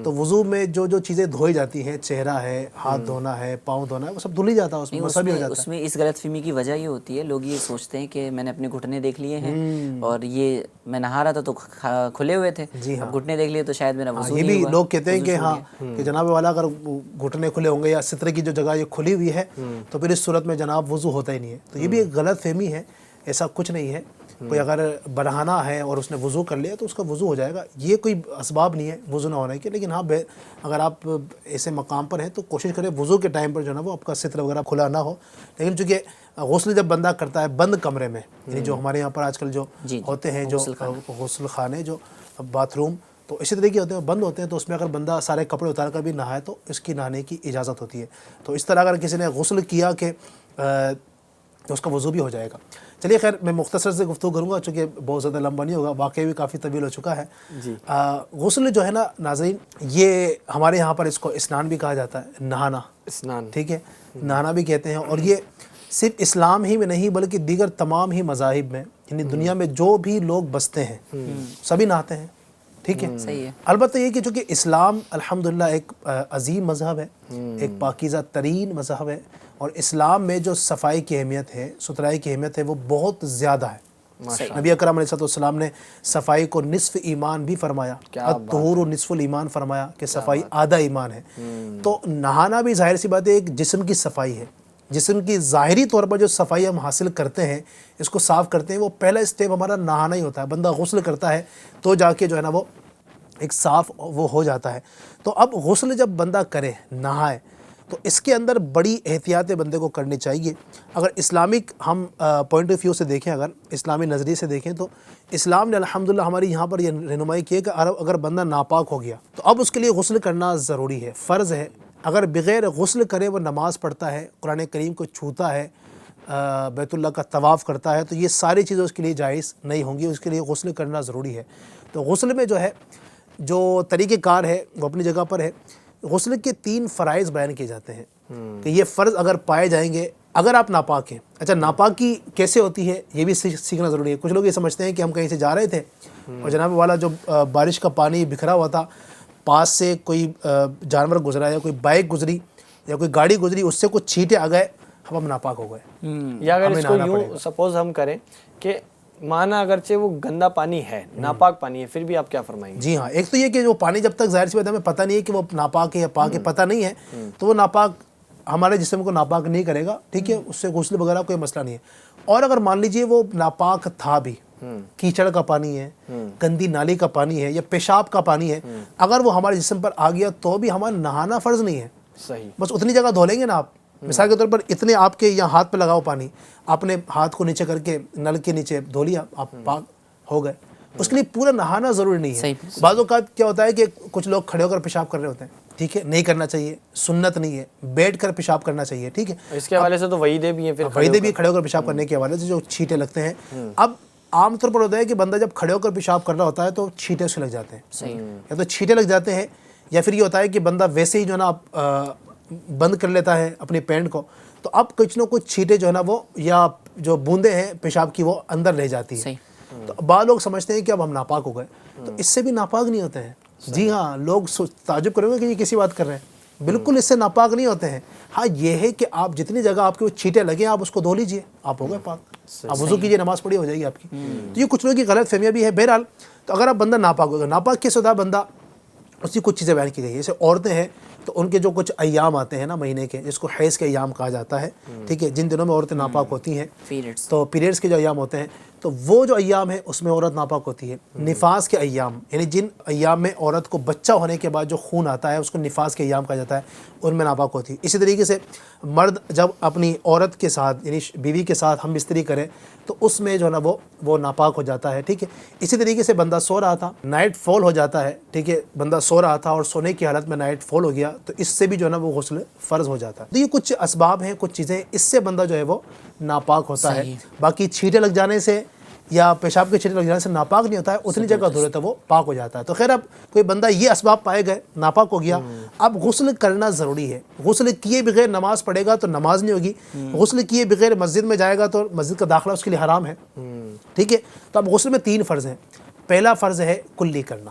تو وضو میں جو جو چیزیں دھوئی جاتی ہیں, چہرہ ہے, ہاتھ دھونا ہے, پاؤں دھونا ہے, وہ سب دھل ہی جاتا ہے, اس میں مسا بھی ہو جاتا ہے. اس میں اس غلط فہمی کی وجہ یہ ہوتی ہے, لوگ یہ سوچتے ہیں کہ میں نے اپنے گھٹنے دیکھ لیے ہیں اور یہ میں نہا رہا تھا تو کھلے ہوئے تھے, اب گھٹنے دیکھ لیے تو شاید میرا وضو یہ نہیں بھی ہوا. لوگ کہتے ہیں کہ ہاں کہ جناب والا اگر گھٹنے کھلے ہوں گے یا سترے کی جو جگہ یہ کھلی ہوئی ہے تو پھر اس صورت میں جناب وضو ہوتا ہی نہیں ہے. تو یہ بھی ایک غلط فہمی ہے, ایسا کچھ نہیں ہے. کوئی اگر برہنہ ہے اور اس نے وضو کر لیا تو اس کا وضو ہو جائے گا, یہ کوئی اسباب نہیں ہے وضو نہ ہونے کے. لیکن ہاں اگر آپ ایسے مقام پر ہیں تو کوشش کریں وضو کے ٹائم پر جو ہے نا وہ آپ کا ستر وغیرہ کھلا نہ ہو. لیکن چونکہ غسل جب بندہ کرتا ہے بند کمرے میں, یعنی جو ہمارے یہاں پر آج کل جو ہوتے ہیں جو غسل خانے, جو باتھ روم, تو اسی طرح کے ہوتے ہیں, بند ہوتے ہیں, تو اس میں اگر بندہ سارے کپڑے اتار کر بھی نہائے تو اس کی نہانے کی اجازت ہوتی ہے. تو اس طرح اگر کسی نے غسل کیا کہ تو اس کا وضو بھی ہو جائے گا. چلیے خیر, میں مختصر سے گفتگو کروں گا چونکہ بہت زیادہ لمبا نہیں ہوگا, واقعی بھی کافی طویل ہو چکا ہے. غسل جو ہے نا ناظرین, یہ ہمارے یہاں پر اس کو اسنان بھی کہا جاتا ہے, نہانا, اسنان, ٹھیک ہے, نہانا بھی کہتے ہیں. اور یہ صرف اسلام ہی میں نہیں بلکہ دیگر تمام ہی مذاہب میں, یعنی دنیا میں جو بھی لوگ بستے ہیں سبھی نہاتے ہیں, ٹھیک ہے. صحیح ہے. البتہ یہ کہ چونکہ اسلام الحمدللہ ایک عظیم مذہب ہے, ایک پاکیزہ ترین مذہب ہے, اور اسلام میں جو صفائی کی اہمیت ہے, ستھرائی کی اہمیت ہے, وہ بہت زیادہ ہے. نبی اکرم علیہ السلام نے صفائی کو نصف ایمان بھی فرمایا, الطہور نصف الایمان فرمایا کہ صفائی آدھا ایمان ہے. تو نہانا بھی ظاہر سی بات ہے ایک جسم کی صفائی ہے. جسم کی ظاہری طور پر جو صفائی ہم حاصل کرتے ہیں, اس کو صاف کرتے ہیں, وہ پہلا اسٹیپ ہمارا نہانا ہی ہوتا ہے. بندہ غسل کرتا ہے تو جا کے جو ہے نا وہ ایک صاف وہ ہو جاتا ہے. تو اب غسل جب بندہ کرے, نہائے, تو اس کے اندر بڑی احتیاطیں بندے کو کرنی چاہیے. اگر اسلامک ہم پوائنٹ آف ویو سے دیکھیں, اگر اسلامی نظریے سے دیکھیں, تو اسلام نے الحمدللہ ہماری یہاں پر یہ رہنمائی کی ہے کہ اگر بندہ ناپاک ہو گیا تو اب اس کے لیے غسل کرنا ضروری ہے, فرض ہے. اگر بغیر غسل کرے وہ نماز پڑھتا ہے, قرآن کریم کو چھوتا ہے, بیت اللہ کا طواف کرتا ہے, تو یہ ساری چیزیں اس کے لیے جائز نہیں ہوں گی. اس کے لیے غسل کرنا ضروری ہے. تو غسل میں جو ہے جو طریقہ کار ہے وہ اپنی جگہ پر ہے. غسل کے 3 فرائض بیان کیے جاتے ہیں کہ یہ فرض اگر پائے جائیں گے اگر آپ ناپاک ہیں. اچھا, ناپاکی کیسے ہوتی ہے یہ بھی سیکھنا ضروری ہے. کچھ لوگ یہ سمجھتے ہیں کہ ہم کہیں سے جا رہے تھے اور جناب والا جو بارش کا پانی بکھرا ہوا تھا, پاس سے کوئی جانور گزرا یا کوئی بائک گزری یا کوئی گاڑی گزری, اس سے کچھ چھینٹے آ گئے, ہم ناپاک ہو گئے. یا اگر اس کو یوں سپوز ہم کریں کہ مانا اگرچہ وہ گندا پانی ہے, ناپاک پانی ہے, پھر بھی آپ کیا فرمائیں گے؟ جی ہاں, ایک تو یہ کہ جو پانی جب تک ظاہر سی بات ہے ہمیں پتہ نہیں ہے کہ وہ ناپاک ہے یا پاک ہے, پتہ نہیں ہے, تو وہ ناپاک ہمارے جسم کو ناپاک نہیں کرے گا, ٹھیک ہے, اس سے غسل وغیرہ کوئی مسئلہ نہیں ہے. اور اگر مان لیجئے وہ ناپاک تھا بھی, کیچڑ کا پانی ہے, گندی نالی کا پانی ہے, یا پیشاب کا پانی ہے, اگر وہ ہمارے جسم پر آ گیا تو بھی ہمارا نہانا فرض نہیں ہے. صحیح, بس اتنی جگہ دھو لیں گے نا آپ. مثال کے طور پر اتنے آپ کے یہاں ہاتھ پہ لگاؤ پانی, آپ نے ہاتھ کو نیچے کر کے نل کے نیچے دھو لیا, آپ پاک ہو گئے. اس کے لیے پورا نہانا ضروری نہیں ہے. بعض اوقات کیا ہوتا ہے کہ کچھ لوگ کھڑے ہو کر پیشاب کر رہے ہوتے ہیں, ٹھیک ہے, نہیں کرنا چاہیے, سنت نہیں ہے. بیٹھ کر پیشاب کرنا چاہیے, ٹھیک ہے. اس کے حوالے سے تو وعیدیں بھی ہیں, پھر وعیدیں بھی کھڑے ہو کر پیشاب کرنے کے حوالے سے جو چھینٹے لگتے ہیں. اب عام طور پر ہوتا ہے کہ بندہ جب کھڑے ہو کر پیشاب کر رہا ہوتا ہے تو چھینٹے اس سے لگ جاتے ہیں, یا تو چھینٹے لگ جاتے ہیں, یا پھر یہ ہوتا ہے کہ بندہ ویسے ہی جو ہے نا بند کر لیتا ہے اپنی پینٹ کو, تو اب کچھ نہ کچھ چھینٹے جو ہے نا وہ یا جو بوندیں ہیں پیشاب کی وہ اندر رہ جاتی ہیں. تو بعض لوگ سمجھتے ہیں کہ اب ہم ناپاک ہو گئے, تو اس سے بھی ناپاک نہیں ہوتے ہیں. جی ہاں, لوگ تعجب کریں گے کہ یہ کیسی بات کر رہے ہیں, بالکل اس سے ناپاک نہیں ہوتے ہیں. ہاں یہ ہے کہ آپ جتنی جگہ آپ کے وہ چھینٹے لگے آپ اس کو دھو لیجئے, آپ ہو گئے پاک, آپ وضو کیجئے, نماز پڑھی ہو جائے گی آپ کی. تو یہ کچھ لوگوں کی غلط فہمیاں بھی ہے. بہرحال تو اگر آپ بندہ ناپاک ہوگا, ناپاک کیسے ہوتا ہے بندہ, اس کی کچھ چیزیں بیان کی گئی ہیں. جیسے عورتیں ہیں تو ان کے جو کچھ ایام آتے ہیں نا مہینے کے, جس کو حیض کے ایام کہا جاتا ہے, ٹھیک ہے, جن دنوں میں عورتیں ناپاک ہوتی ہیں, تو پیریڈز کے جو ایام ہوتے ہیں, تو وہ جو ایام ہے اس میں عورت ناپاک ہوتی ہے. نفاس کے ایام, یعنی جن ایام میں عورت کو بچہ ہونے کے بعد جو خون آتا ہے اس کو نفاس کے ایام کہا جاتا ہے, ان میں ناپاک ہوتی ہے. اسی طریقے سے مرد جب اپنی عورت کے ساتھ یعنی بیوی کے ساتھ ہم بستری کرے تو اس میں جو ہے نا وہ ناپاک ہو جاتا ہے, ٹھیک ہے. اسی طریقے سے بندہ سو رہا تھا, نائٹ فال ہو جاتا ہے, ٹھیک ہے, بندہ سو رہا تھا اور سونے کی حالت میں نائٹ فال ہو گیا, تو اس سے بھی جو ہے نا وہ غسل فرض ہو جاتا ہے. تو یہ کچھ اسباب ہیں, کچھ چیزیں, اس سے بندہ جو ہے وہ ناپاک ہوتا ہے. باقی چھینٹے لگ جانے سے یا پیشاب کے چھٹے لگ جانے سے ناپاک نہیں ہوتا ہے، اتنی جگہ دھو لیتا ہے وہ پاک ہو جاتا ہے۔ تو خیر اب کوئی بندہ یہ اسباب پائے گئے، ناپاک ہو گیا، اب غسل کرنا ضروری ہے۔ غسل کیے بغیر نماز پڑھے گا تو نماز نہیں ہوگی، غسل کیے بغیر مسجد میں جائے گا تو مسجد کا داخلہ اس کے لیے حرام ہے، ٹھیک ہے۔ تو اب غسل میں 3 فرض ہیں۔ پہلا فرض ہے کلی کرنا،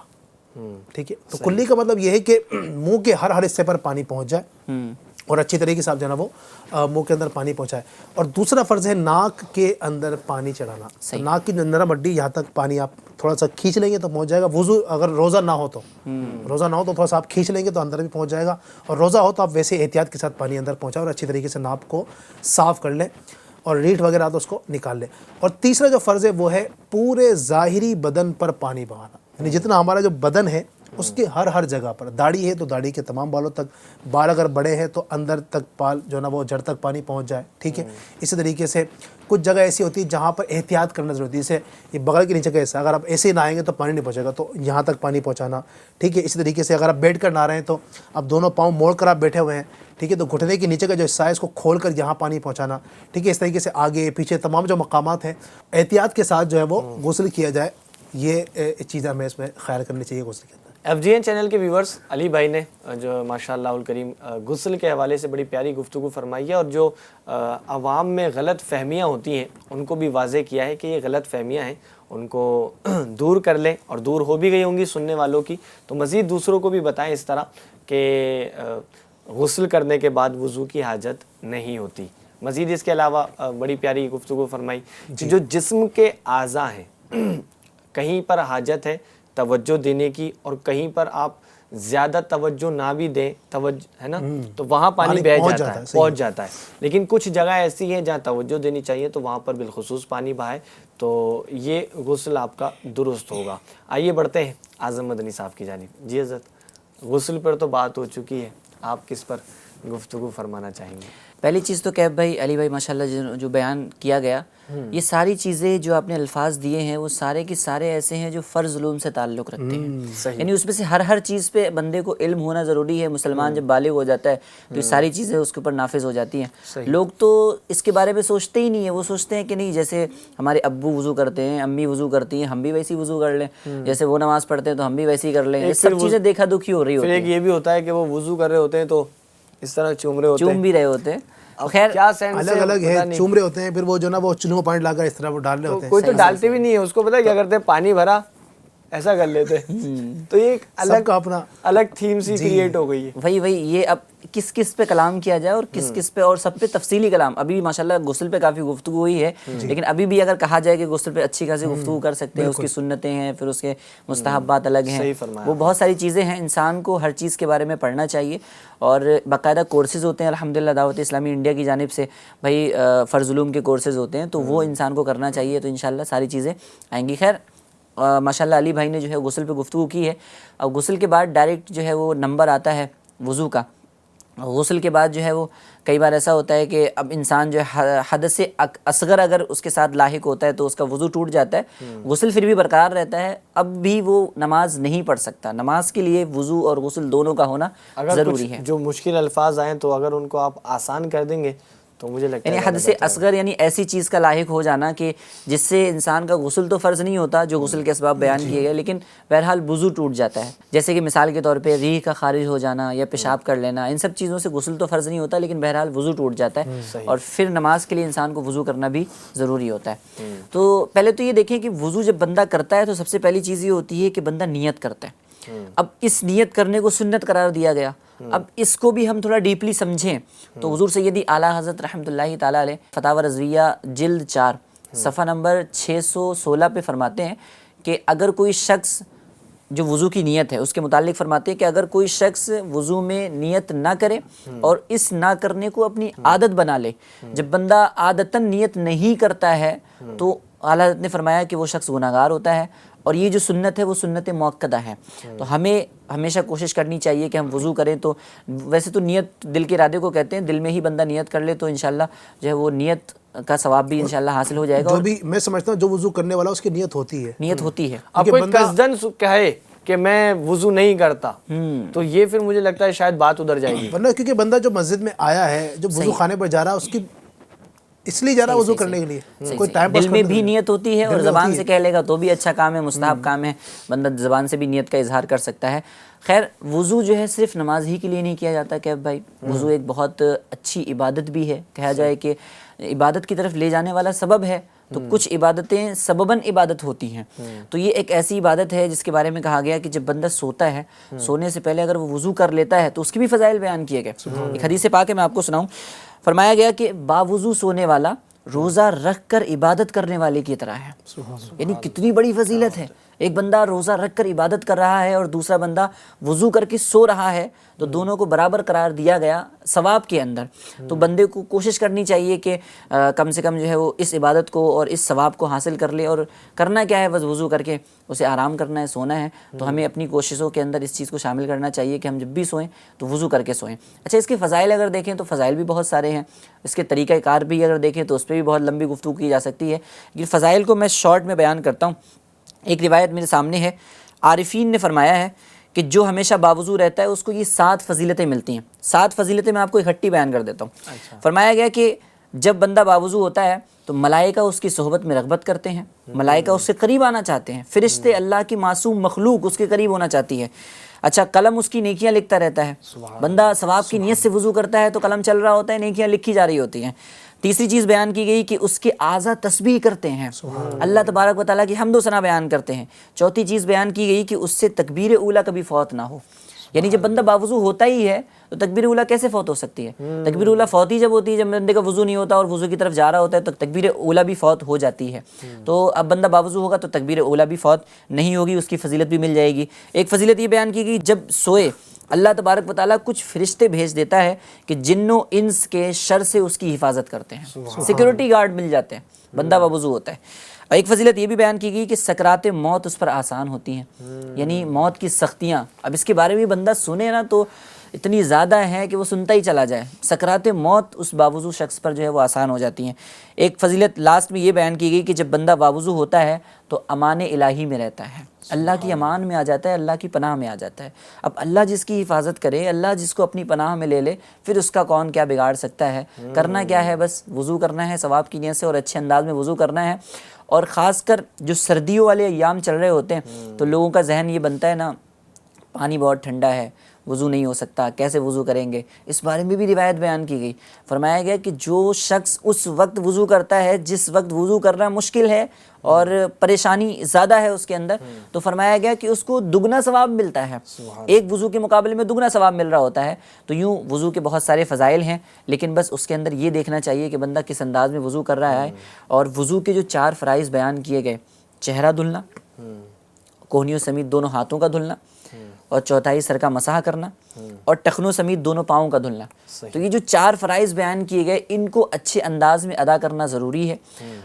ٹھیک ہے۔ تو کلی کا مطلب یہ ہے کہ منہ کے ہر حصے پر پانی پہنچ جائے اور اچھی طریقے سے آپ جو ہے نا وہ منہ کے اندر پانی پہنچائے۔ اور دوسرا فرض ہے ناک کے اندر پانی چڑھانا۔ تو ناک کی نرم ہڈی یہاں تک پانی آپ تھوڑا سا کھینچ لیں گے تو پہنچ جائے گا۔ وضو اگر روزہ نہ ہو تو تھوڑا سا آپ کھینچ لیں گے تو اندر بھی پہنچ جائے گا، اور روزہ ہو تو آپ ویسے احتیاط کے ساتھ پانی اندر پہنچائیں اور اچھی طریقے سے ناک کو صاف کر لیں اور ریٹھ وغیرہ تو اس کو نکال لیں۔ اور تیسرا جو فرض ہے وہ ہے پورے ظاہری بدن پر پانی بہانا، یعنی جتنا ہمارا جو بدن ہے اس کے ہر جگہ پر، داڑھی ہے تو داڑھی کے تمام بالوں تک، بال اگر بڑے ہیں تو اندر تک بال جو ہے نا وہ جڑ تک پانی پہنچ جائے، ٹھیک ہے۔ اسی طریقے سے کچھ جگہ ایسی ہوتی ہے جہاں پر احتیاط کرنا ضروری ہے، جیسے یہ بغل کے نیچے کا حصہ، اگر آپ ایسے ہی نہائیں گے تو پانی نہیں پہنچے گا، تو یہاں تک پانی پہنچانا، ٹھیک ہے۔ اسی طریقے سے اگر آپ بیٹھ کر نہا رہے ہیں تو اب دونوں پاؤں موڑ کر آپ بیٹھے ہوئے ہیں، ٹھیک ہے، تو گھٹنے کے نیچے کا جو حصہ ہے اس کو کھول کر یہاں پانی پہنچانا، ٹھیک ہے۔ اس طریقے سے آگے پیچھے تمام جو مقامات ہیں احتیاط کے ساتھ جو ہے وہ غسل کیا جائے، یہ چیزیں ہمیں اس میں خیال کرنی چاہیے غسل کے اندر۔ FGN چینل کے ویورز، علی بھائی نے جو ماشاءاللہ الکریم غسل کے حوالے سے بڑی پیاری گفتگو فرمائی ہے، اور جو عوام میں غلط فہمیاں ہوتی ہیں ان کو بھی واضح کیا ہے کہ یہ غلط فہمیاں ہیں، ان کو دور کر لیں، اور دور ہو بھی گئی ہوں گی سننے والوں کی تو مزید دوسروں کو بھی بتائیں اس طرح کہ غسل کرنے کے بعد وضو کی حاجت نہیں ہوتی۔ مزید اس کے علاوہ بڑی پیاری گفتگو فرمائی کہ جو جسم کے اعضاء ہیں کہیں پر حاجت ہے توجہ دینے کی، اور کہیں پر آپ زیادہ توجہ نہ بھی دیں، توجہ ہے نا، تو وہاں پانی بہہ جاتا ہے، پہنچ جاتا ہے۔ لیکن کچھ جگہ ایسی ہیں جہاں توجہ دینی چاہیے تو وہاں پر بالخصوص پانی بہائے تو یہ غسل آپ کا درست ہوگا۔ آئیے بڑھتے ہیں اعظم مدنی صاحب کی جانب۔ جی حضرت، غسل پر تو بات ہو چکی ہے، آپ کس پر گفتگو فرمانا چاہیں گے؟ پہلی چیز تو کیف بھائی، علی بھائی ماشاءاللہ جو بیان کیا گیا، یہ ساری چیزیں جو آپ نے الفاظ دیے ہیں وہ سارے کے سارے ایسے ہیں جو فرض علوم سے تعلق رکھتے ہیں، یعنی اس میں سے ہر چیز پہ بندے کو علم ہونا ضروری ہے۔ مسلمان جب بالغ ہو جاتا ہے تو یہ ساری چیزیں اس کے اوپر نافذ ہو جاتی ہیں۔ لوگ تو اس کے بارے میں سوچتے ہی نہیں ہیں، وہ سوچتے ہیں کہ نہیں جیسے ہمارے ابو وضو کرتے ہیں، امی وضو کرتی ہیں، ہم بھی ویسی وضو کر لیں، جیسے وہ نماز پڑھتے ہیں تو ہم بھی ویسی کر لیں۔ یہ سب چیزیں دیکھا دکھی ہو رہی ہوتی ہیں۔ پھر ایک یہ بھی ہوتا ہے کہ وہ وضو کر رہے ہوتے ہیں تو اس طرح چوم رہے ہوتے ہیں، چوم بھی رہے ہوتے ہیں۔ خیر کیا سینس سے الگ ہے، چوم رہے ہوتے ہیں، پھر وہ جو نا وہ چنو میں پانی لا کر اس طرح وہ ڈال رہے ہوتے ہیں۔ کوئی تو ڈالتے بھی نہیں ہے، اس کو پتہ ہے کیا کرتے ہیں، پانی بھرا ایسا کر لیتے تو یہ ایک سب کا اپنا الگ تھیم سی کریٹ ہو گئی ہے۔ وہی یہ اب کس پہ کلام کیا جائے اور کس پہ، اور سب پہ تفصیلی کلام۔ ابھی ماشاءاللہ غسل پہ کافی گفتگو ہوئی ہے، لیکن ابھی بھی اگر کہا جائے کہ غسل پہ اچھی خاصی گفتگو کر سکتے ہیں، اس کی سنتیں ہیں، پھر اس کے مستحبات الگ ہیں، وہ بہت ساری چیزیں ہیں۔ انسان کو ہر چیز کے بارے میں پڑھنا چاہیے، اور باقاعدہ کورسز ہوتے ہیں الحمدللہ دعوت اسلامی انڈیا کی جانب سے، بھائی فرض علوم کے کورسز ہوتے ہیں تو وہ انسان کو کرنا چاہیے، تو انشاءاللہ ساری چیزیں آئیں گی۔ خیر ماشاءاللہ علی بھائی نے جو ہے غسل پہ گفتگو کی ہے۔ اب غسل کے بعد ڈائریکٹ جو ہے وہ نمبر آتا ہے وضو کا۔ غسل کے بعد جو ہے وہ کئی بار ایسا ہوتا ہے کہ اب انسان جو ہے حدث اصغر اگر اس کے ساتھ لاحق ہوتا ہے تو اس کا وضو ٹوٹ جاتا ہے، غسل پھر بھی برقرار رہتا ہے، اب بھی وہ نماز نہیں پڑھ سکتا۔ نماز کے لیے وضو اور غسل دونوں کا ہونا ضروری ہے۔ جو مشکل الفاظ آئیں تو اگر ان کو آپ آسان کر دیں گے تو مجھے لگتا ہے یعنی حدث اصغر یعنی ایسی چیز کا لاحق ہو جانا کہ جس سے انسان کا غسل تو فرض نہیں ہوتا جو غسل کے اسباب بیان کیے گئے، لیکن بہرحال وضو ٹوٹ جاتا ہے، جیسے کہ مثال کے طور پہ ریح کا خارج ہو جانا یا پیشاب کر لینا، ان سب چیزوں سے غسل تو فرض نہیں ہوتا لیکن بہرحال وضو ٹوٹ جاتا ہے، اور پھر نماز کے لیے انسان کو وضو کرنا بھی ضروری ہوتا ہے۔ تو پہلے تو یہ دیکھیں کہ وضو جب بندہ کرتا ہے تو سب سے پہلی چیز یہ ہوتی ہے کہ بندہ نیت کرتا ہے۔ اب اس نیت کرنے کو سنت قرار دیا گیا، اب اس کو بھی ہم تھوڑا ڈیپلی سمجھیں تو حضور سیدی اعلیٰ حضرت رحمۃ اللہ تعالیٰ علیہ فتاوی رضویہ جلد 4 صفحہ نمبر 616 پہ فرماتے ہیں کہ اگر کوئی شخص جو وضو کی نیت ہے اس کے متعلق فرماتے ہیں کہ اگر کوئی شخص وضو میں نیت نہ کرے اور اس نہ کرنے کو اپنی عادت بنا لے، جب بندہ عادتاً نیت نہیں کرتا ہے تو اعلیٰ حضرت نے فرمایا کہ وہ شخص گناہگار ہوتا ہے، اور یہ جو سنت ہے وہ سنت مؤکدہ ہے۔ تو ہمیں ہمیشہ کوشش کرنی چاہیے کہ ہم وضو کریں تو ویسے تو نیت دل کے ارادے کو کہتے ہیں، دل میں ہی بندہ نیت کر لے تو انشاءاللہ جو ہے وہ نیت کا ثواب بھی انشاءاللہ حاصل ہو جائے گا۔ جو بھی میں سمجھتا ہوں جو وضو کرنے والا اس کی نیت ہوتی ہے، نیت ہوتی ہے۔ اب کوئی قصدن کہے کہ میں وضو نہیں کرتا تو یہ پھر مجھے لگتا ہے شاید بات ادھر جائے گی، ورنہ کیونکہ بندہ جو مسجد میں آیا ہے، جو وضو خانے پر جا رہا ہے، اس کی اس لیے جا رہا وضو کرنے کے لیے، کوئی ٹائم دل میں بھی نیت ہوتی ہے اور زبان سے کہہ لے گا تو بھی اچھا کام ہے، مستحب کام ہے، بندہ زبان سے بھی نیت کا اظہار کر سکتا ہے۔ خیر وضو جو ہے صرف نماز ہی کے لیے نہیں کیا جاتا کہ بھائی، وضو ایک بہت اچھی عبادت بھی ہے، کہا جائے کہ عبادت کی طرف لے جانے والا سبب ہے، تو کچھ عبادتیں سبباً عبادت ہوتی ہیں، تو یہ ایک ایسی عبادت ہے جس کے بارے میں کہا گیا کہ جب بندہ سوتا ہے، سونے سے پہلے اگر وہ وضو کر لیتا ہے تو اس کی بھی فضائل بیان کیے گئے۔ ایک حدیث پاک ہے، میں آپ کو سناؤں، فرمایا گیا کہ باوضو سونے والا روزہ رکھ کر عبادت کرنے والے کی طرح ہے۔ یعنی کتنی بڑی فضیلت ہے، ایک بندہ روزہ رکھ کر عبادت کر رہا ہے اور دوسرا بندہ وضو کر کے سو رہا ہے، تو دونوں کو برابر قرار دیا گیا ثواب کے اندر۔ تو بندے کو کوشش کرنی چاہیے کہ کم سے کم جو ہے وہ اس عبادت کو اور اس ثواب کو حاصل کر لے، اور کرنا کیا ہے، بس وضو کر کے اسے آرام کرنا ہے، سونا ہے۔ تو ہمیں اپنی کوششوں کے اندر اس چیز کو شامل کرنا چاہیے کہ ہم جب بھی سوئیں تو وضو کر کے سوئیں۔ اچھا، اس کے فضائل اگر دیکھیں تو فضائل بھی بہت سارے ہیں، اس کے طریقہ کار بھی اگر دیکھیں تو اس پہ بھی بہت لمبی گفتگو کی جا سکتی ہے، لیکن فضائل کو میں شارٹ میں بیان کرتا ہوں۔ ایک روایت میرے سامنے ہے، عارفین نے فرمایا ہے کہ جو ہمیشہ باوضو رہتا ہے اس کو یہ 7 فضیلتیں ملتی ہیں۔ 7 فضیلتیں میں آپ کو اکٹھی بیان کر دیتا ہوں۔ فرمایا گیا کہ جب بندہ باوضو ہوتا ہے تو ملائکہ اس کی صحبت میں رغبت کرتے ہیں، ملائکہ اس سے قریب آنا چاہتے ہیں، فرشتے اللہ کی معصوم مخلوق اس کے قریب ہونا چاہتی ہے۔ اچھا، قلم اس کی نیکیاں لکھتا رہتا ہے، بندہ ثواب کی نیت سے وضو کرتا ہے تو قلم چل رہا ہوتا ہے، نیکیاں لکھی جا رہی ہوتی ہیں۔ تیسری چیز بیان کی گئی کہ اس کے اعضاء تسبیح کرتے ہیں، اللہ تبارک و تعالیٰ کی حمد و ثنا بیان کرتے ہیں۔ چوتھی چیز بیان کی گئی کہ اس سے تکبیر اولیٰ کبھی فوت نہ ہو، یعنی جب بندہ باوضو ہوتا ہی ہے تو تکبیر اولیٰ کیسے فوت ہو سکتی ہے؟ تکبیر اولیٰ فوت ہی جب ہوتی ہے جب بندے کا وضو نہیں ہوتا اور وضو کی طرف جا رہا ہوتا ہے، تو تکبیر اولیٰ بھی فوت ہو جاتی ہے۔ تو اب بندہ باوضو ہوگا تو تکبیر اولیٰ بھی فوت نہیں ہوگی، اس کی فضیلت بھی مل جائے گی۔ ایک فضیلت یہ بیان کی گئی، جب سوئے اللہ تبارک و تعالیٰ کچھ فرشتے بھیج دیتا ہے کہ جن و انس کے شر سے اس کی حفاظت کرتے ہیں، سیکیورٹی گارڈ مل جاتے ہیں، بندہ باوضو ہوتا ہے۔ اور ایک فضیلت یہ بھی بیان کی گئی کہ سکرات موت اس پر آسان ہوتی ہیں، یعنی موت کی سختیاں، اب اس کے بارے میں بندہ سنے نا تو اتنی زیادہ ہے کہ وہ سنتا ہی چلا جائے، سکرات موت اس باوضو شخص پر جو ہے وہ آسان ہو جاتی ہیں۔ ایک فضیلت لاسٹ میں یہ بیان کی گئی کہ جب بندہ باوضو ہوتا ہے تو امان الہی میں رہتا ہے، اللہ کی امان میں آ جاتا ہے، اللہ کی پناہ میں آ جاتا ہے۔ اب اللہ جس کی حفاظت کرے، اللہ جس کو اپنی پناہ میں لے لے، پھر اس کا کون کیا بگاڑ سکتا ہے؟ کرنا کیا ہے، بس وضو کرنا ہے ثواب کی نیت سے، اور اچھے انداز میں وضو کرنا ہے۔ اور خاص کر جو سردیوں والے ایام چل رہے ہوتے ہیں تو لوگوں کا ذہن یہ بنتا ہے نا، پانی بہت ٹھنڈا ہے، وضو نہیں ہو سکتا، کیسے وضو کریں گے؟ اس بارے میں بھی روایت بیان کی گئی، فرمایا گیا کہ جو شخص اس وقت وضو کرتا ہے جس وقت وضو کرنا مشکل ہے اور پریشانی زیادہ ہے اس کے اندر، تو فرمایا گیا کہ اس کو دگنا ثواب ملتا ہے، ایک وضو کے مقابلے میں دگنا ثواب مل رہا ہوتا ہے۔ تو یوں وضو کے بہت سارے فضائل ہیں، لیکن بس اس کے اندر یہ دیکھنا چاہیے کہ بندہ کس انداز میں وضو کر رہا ہے۔ اور وضو کے جو 4 فرائض بیان کیے گئے، چہرہ دھلنا، کوہنیوں سمیت دونوں ہاتھوں کا دھلنا، اور چوتھائی سر کا مسح کرنا، اور ٹخنوں سمیت دونوں پاؤں کا دھلنا۔ تو یہ جو 4 فرائض بیان کیے گئے، ان کو اچھے انداز میں ادا کرنا ضروری ہے۔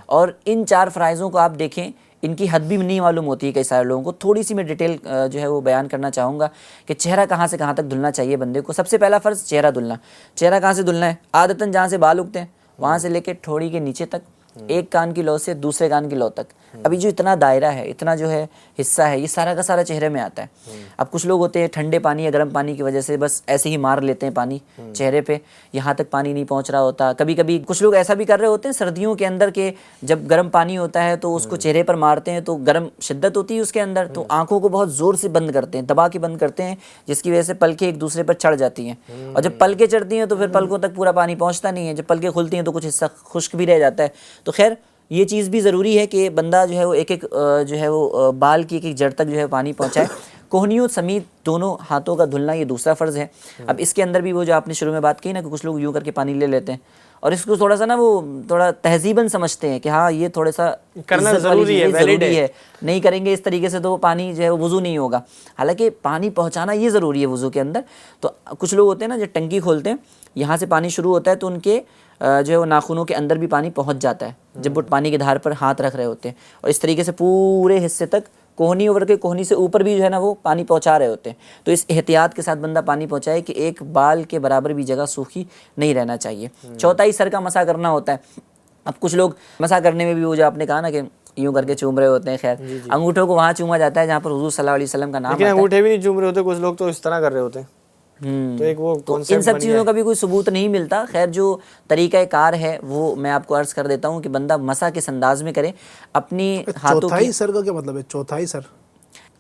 اور ان 4 فرائضوں کو آپ دیکھیں، ان کی حد بھی نہیں معلوم ہوتی ہے کئی سارے لوگوں کو۔ تھوڑی سی میں ڈیٹیل جو ہے وہ بیان کرنا چاہوں گا کہ چہرہ کہاں سے کہاں تک دھلنا چاہیے بندے کو۔ سب سے پہلا فرض چہرہ دھلنا۔ چہرہ کہاں سے دھلنا ہے؟ عادتاً جہاں سے بال اگتے ہیں وہاں سے لے کے ٹھوڑی کے نیچے تک، ایک کان کی لو سے دوسرے کان کی لو تک۔ ابھی جو اتنا دائرہ ہے، اتنا جو ہے حصہ ہے، یہ سارا کا سارا چہرے میں آتا ہے۔ اب کچھ لوگ ہوتے ہیں ٹھنڈے پانی یا گرم پانی کی وجہ سے بس ایسے ہی مار لیتے ہیں پانی چہرے پہ، یہاں تک پانی نہیں پہنچ رہا ہوتا۔ کبھی کبھی کچھ لوگ ایسا بھی کر رہے ہوتے ہیں سردیوں کے اندر کہ جب گرم پانی ہوتا ہے تو اس کو چہرے پر مارتے ہیں تو گرم شدت ہوتی ہے اس کے اندر، تو آنکھوں کو بہت زور سے بند کرتے ہیں، دبا کے بند کرتے ہیں، جس کی وجہ سے پلکیں ایک دوسرے پر چڑھ جاتی ہیں۔ اور جب پلکیں چڑھتی ہیں تو پھر پلکوں تک پورا پانی پہنچتا نہیں ہے، جب پلکیں کھلتی ہیں تو کچھ حصہ خشک بھی رہ جاتا ہے۔ تو خیر یہ چیز بھی ضروری ہے کہ بندہ جو ہے وہ ایک ایک جو ہے وہ بال کی ایک جڑ تک جو ہے پانی پہنچائے۔ کوہنیوں سمیت دونوں ہاتھوں کا دھلنا یہ دوسرا فرض ہے۔ اب اس کے اندر بھی وہ جو آپ نے شروع میں بات کی نا کہ کچھ لوگ یوں کر کے پانی لے لیتے ہیں اور اس کو تھوڑا سا نا وہ تھوڑا تہذیباً سمجھتے ہیں کہ ہاں یہ تھوڑا سا کرنا عزت والی ضروری ہے، چیز valid ضروری ہے، نہیں کریں گے اس طریقے سے تو وہ پانی جو ہے وضو نہیں ہوگا۔ حالانکہ پانی پہنچانا یہ ضروری ہے وضو کے اندر۔ تو کچھ لوگ ہوتے ہیں نا جو ٹنکی کھولتے ہیں، یہاں سے پانی شروع ہوتا ہے تو ان کے جو ہے وہ ناخنوں کے اندر بھی پانی پہنچ جاتا ہے جب وہ پانی کے دھار پر ہاتھ رکھ رہے ہوتے ہیں، اور اس طریقے سے پورے حصے تک کوہنی اوپر کے کوہنی سے اوپر بھی جو ہے نا وہ پانی پہنچا رہے ہوتے ہیں۔ تو اس احتیاط کے ساتھ بندہ پانی پہنچائے کہ ایک بال کے برابر بھی جگہ سوکھی نہیں رہنا چاہیے۔ چوتھائی سر کا مسح کرنا ہوتا ہے۔ اب کچھ لوگ مسح کرنے میں بھی وہ جو آپ نے کہا نا کہ یوں کر کے چوم رہے ہوتے ہیں، خیر انگوٹھوں کو وہاں چوما جاتا ہے جہاں پر حضور صلی اللہ علیہ وسلم کا نام لیکن آتا ہے۔ انگوٹھے بھی نہیں چوم رہے ہوتے، کچھ لوگ تو اس طرح کر رہے ہوتے ہیں۔ تو ایک وہ تو ان concept سب بن گیا چیزوں ہے۔ کا بھی کوئی ثبوت نہیں ملتا. خیر جو طریقہ کار ہے وہ میں آپ کو عرض کر دیتا ہوں کہ بندہ مسح کس انداز میں کرے اپنی ہاتھوں کی. چوتھائی سر کا کیا مطلب ہے؟ چوتھائی سر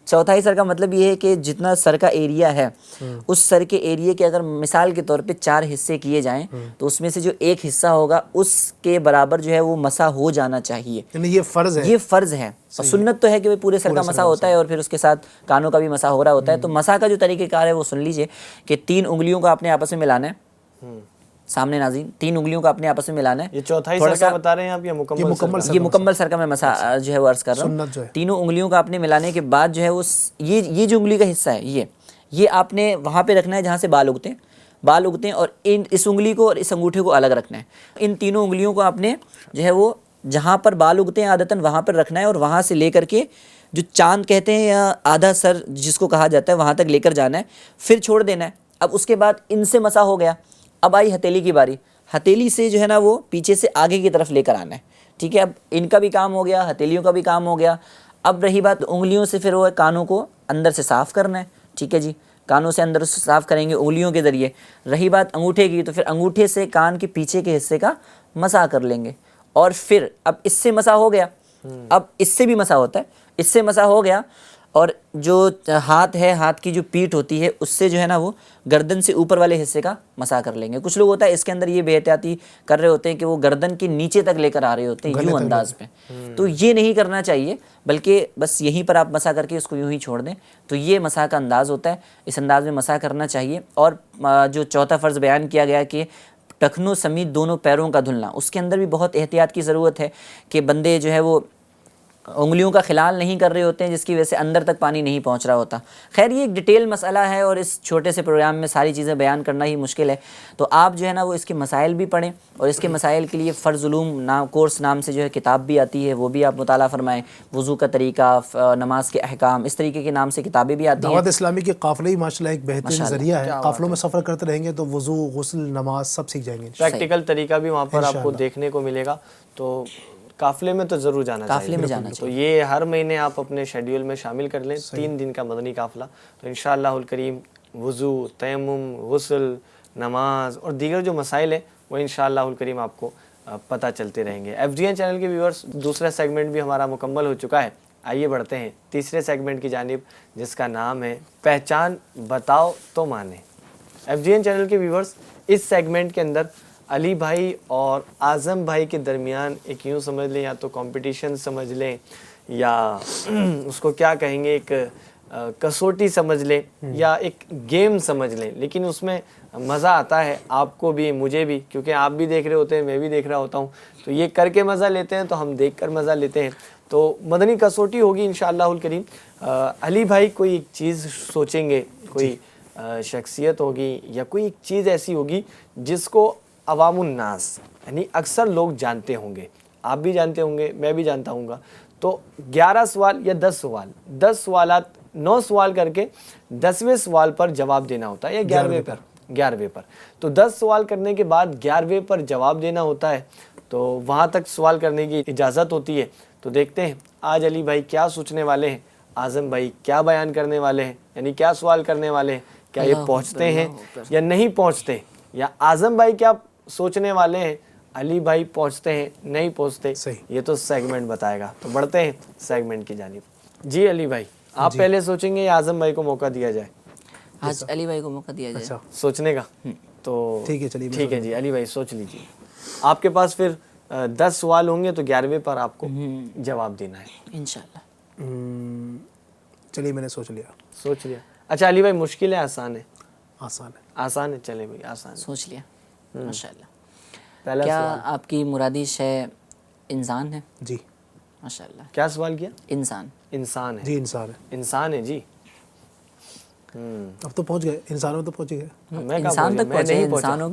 چوتھائی سر کا مطلب یہ ہے کہ جتنا سر کا ایریا ہے اس سر کے ایریے کے اگر مثال کے طور پہ 4 حصے کیے جائیں تو اس میں سے جو ایک حصہ ہوگا اس کے برابر جو ہے وہ مسح ہو جانا چاہیے. یعنی یہ فرض ہے. یہ فرض ہے. اور سنت تو ہے کہ پورے سر کا مسح ہوتا ہے اور پھر اس کے ساتھ کانوں کا بھی مسح ہو رہا ہوتا ہے. تو مسح کا جو طریقہ کار ہے وہ سن لیجئے کہ 3 انگلیوں کو آپ نے آپس میں ملانا ہے. سامنے ناظرین 3 انگلیوں کو اپنے آپس میں ملانا ہے. یہ چوتھائی سر کا بتا رہے ہیں آپ یا مکمل سر؟ یہ مکمل سر کا میں مسح جو ہے وہ عرض کر رہا سنت جو ہوں. ہے. تینوں انگلیوں کا آپ نے ملانے کے بعد جو ہے وہ یہ جو انگلی کا حصہ ہے یہ آپ نے وہاں پہ رکھنا ہے جہاں سے بال اگتے ہیں اور اس انگلی کو اور اس انگوٹھے کو الگ رکھنا ہے. ان تینوں انگلیوں کو آپ نے جو ہے وہ جہاں پر بال اگتے ہیں عادتاً وہاں پر رکھنا ہے اور وہاں سے لے کر کے جو چاند کہتے ہیں یا آدھا سر جس کو کہا جاتا ہے وہاں تک لے کر جانا ہے. پھر چھوڑ دینا ہے. اب اس کے بعد ان سے مسح ہو گیا. اب آئی ہتھیلی کی باری. ہتھیلی سے جو ہے نا وہ پیچھے سے آگے کی طرف لے کر آنا ہے. ٹھیک ہے. اب ان کا بھی کام ہو گیا, ہتھیلیوں کا بھی کام ہو گیا. اب رہی بات انگلیوں سے, پھر وہ کانوں کو اندر سے صاف کرنا ہے. ٹھیک ہے جی, کانوں سے اندر سے صاف کریں گے انگلیوں کے ذریعے. رہی بات انگوٹھے کی, تو پھر انگوٹھے سے کان کے پیچھے کے حصے کا مسح کر لیں گے. اور پھر اب اس سے مسح ہو گیا, اب اس سے بھی مسح ہوتا ہے, اس سے مسح ہو گیا. اور جو ہاتھ ہے, ہاتھ کی جو پیٹھ ہوتی ہے اس سے جو ہے نا وہ گردن سے اوپر والے حصے کا مسح کر لیں گے. کچھ لوگ ہوتا ہے اس کے اندر یہ بے احتیاطی کر رہے ہوتے ہیں کہ وہ گردن کے نیچے تک لے کر آ رہے ہوتے ہیں یوں انداز پہ. تو یہ نہیں کرنا چاہیے, بلکہ بس یہیں پر آپ مسح کر کے اس کو یوں ہی چھوڑ دیں. تو یہ مسح کا انداز ہوتا ہے, اس انداز میں مسح کرنا چاہیے. اور جو چوتھا فرض بیان کیا گیا کہ ٹخنوں سمیت دونوں پیروں کا دھلنا, اس کے اندر بھی بہت احتیاط کی ضرورت ہے کہ بندے جو ہے وہ انگلیوں کا خلال نہیں کر رہے ہوتے ہیں جس کی وجہ سے اندر تک پانی نہیں پہنچ رہا ہوتا. خیر یہ ایک ڈیٹیل مسئلہ ہے اور اس چھوٹے سے پروگرام میں ساری چیزیں بیان کرنا ہی مشکل ہے. تو آپ جو ہے نا وہ اس کے مسائل بھی پڑھیں اور اس کے مسائل کے لیے فرض علوم کورس نام سے جو ہے کتاب بھی آتی ہے, وہ بھی آپ مطالعہ فرمائیں. وضو کا طریقہ, نماز کے احکام, اس طریقے کے نام سے کتابیں بھی آتی ہیں. دعوت اسلامی کے قافلے ہی ماشاءاللہ ایک بہترین ذریعہ ہے. قافلوں میں سفر کرتے رہیں گے تو وضو, غسل, نماز سب سیکھ جائیں گے. پریکٹیکل طریقہ بھی وہاں پر آپ کو دیکھنے کو ملے گا. تو قافلے میں تو ضرور جانا چاہیے. قافلے میں جانا تو یہ ہر مہینے آپ اپنے شیڈیول میں شامل کر لیں, 3 دن کا مدنی قافلہ. تو انشاءاللہ الکریم وضو, تیمم, غسل, نماز اور دیگر جو مسائل ہیں وہ انشاءاللہ الکریم آپ کو پتہ چلتے رہیں گے. FGN چینل کے ویورز, دوسرا سیگمنٹ بھی ہمارا مکمل ہو چکا ہے. آئیے بڑھتے ہیں تیسرے سیگمنٹ کی جانب جس کا نام ہے پہچان بتاؤ تو مانے. FGN چینل کے ویورز, اس سیگمنٹ کے اندر علی بھائی اور اعظم بھائی کے درمیان ایک یوں سمجھ لیں, یا تو کمپٹیشن سمجھ لیں یا اس کو کیا کہیں گے, ایک کسوٹی سمجھ لیں یا ایک گیم سمجھ لیں. لیکن اس میں مزہ آتا ہے آپ کو بھی مجھے بھی, کیونکہ آپ بھی دیکھ رہے ہوتے ہیں, میں بھی دیکھ رہا ہوتا ہوں. تو یہ کر کے مزہ لیتے ہیں تو ہم دیکھ کر مزہ لیتے ہیں. تو مدنی کسوٹی ہوگی انشاءاللہ الکریم. علی بھائی کوئی ایک چیز سوچیں گے, کوئی شخصیت ہوگی یا کوئی ایک چیز ایسی ہوگی جس کو عوام الناس یعنی اکثر لوگ جانتے ہوں گے, آپ بھی جانتے ہوں گے, میں بھی جانتا ہوں گا. تو 11 سوال یا 10 سوال, 10 سوالات 9 سوال کر کے 10ویں سوال پر جواب دینا ہوتا ہے, یا 11ویں پر. تو 10 سوال کرنے کے بعد 11ویں پر جواب دینا ہوتا ہے. تو وہاں تک سوال کرنے کی اجازت ہوتی ہے. تو دیکھتے ہیں آج علی بھائی کیا سوچنے والے ہیں, اعظم بھائی کیا بیان کرنے والے ہیں, یعنی کیا سوال کرنے والے ہیں. کیا یہ پہنچتے ہیں یا نہیں پہنچتے, یا اعظم بھائی کیا سوچنے والے ہیں, علی بھائی پہنچتے ہیں نہیں پہنچتے. یہ تو سیگمنٹ بتائے گا. تو بڑھتے ہیں سیگمنٹ کی جانب. جی علی بھائی, آپ پہلے سوچیں گے یا اعظم بھائی کو موقع دیا جائے؟ آج علی بھائی کو موقع دیا جائے سوچنے کا. تو ٹھیک ہے, چلیے ٹھیک ہے جی, علی بھائی سوچ لیجیے. آپ کے پاس پھر 10 سوال ہوں گے تو 11ویں پر آپ کو جواب دینا ہے انشاءاللہ. چلیے میں نے سوچ لیا. سوچ لیا. اچھا علی بھائی, مشکل ہے آسان ہے؟ آسان ہے. آسان ہے, چلے بھائی آسان. سوچ لیا, ماشاءاللہ. پہلا کیا سوال, آپ کی مرادی شے انسان ہے؟ جی. ماشاءاللہ. کیا سوال کیا؟ انسان. انسان ہے. جی انسان ہے. انسان ہے جی. اب تو پہنچ گئے, انسانوں تو پہنچ گئے. میں انسان تک پہنچے,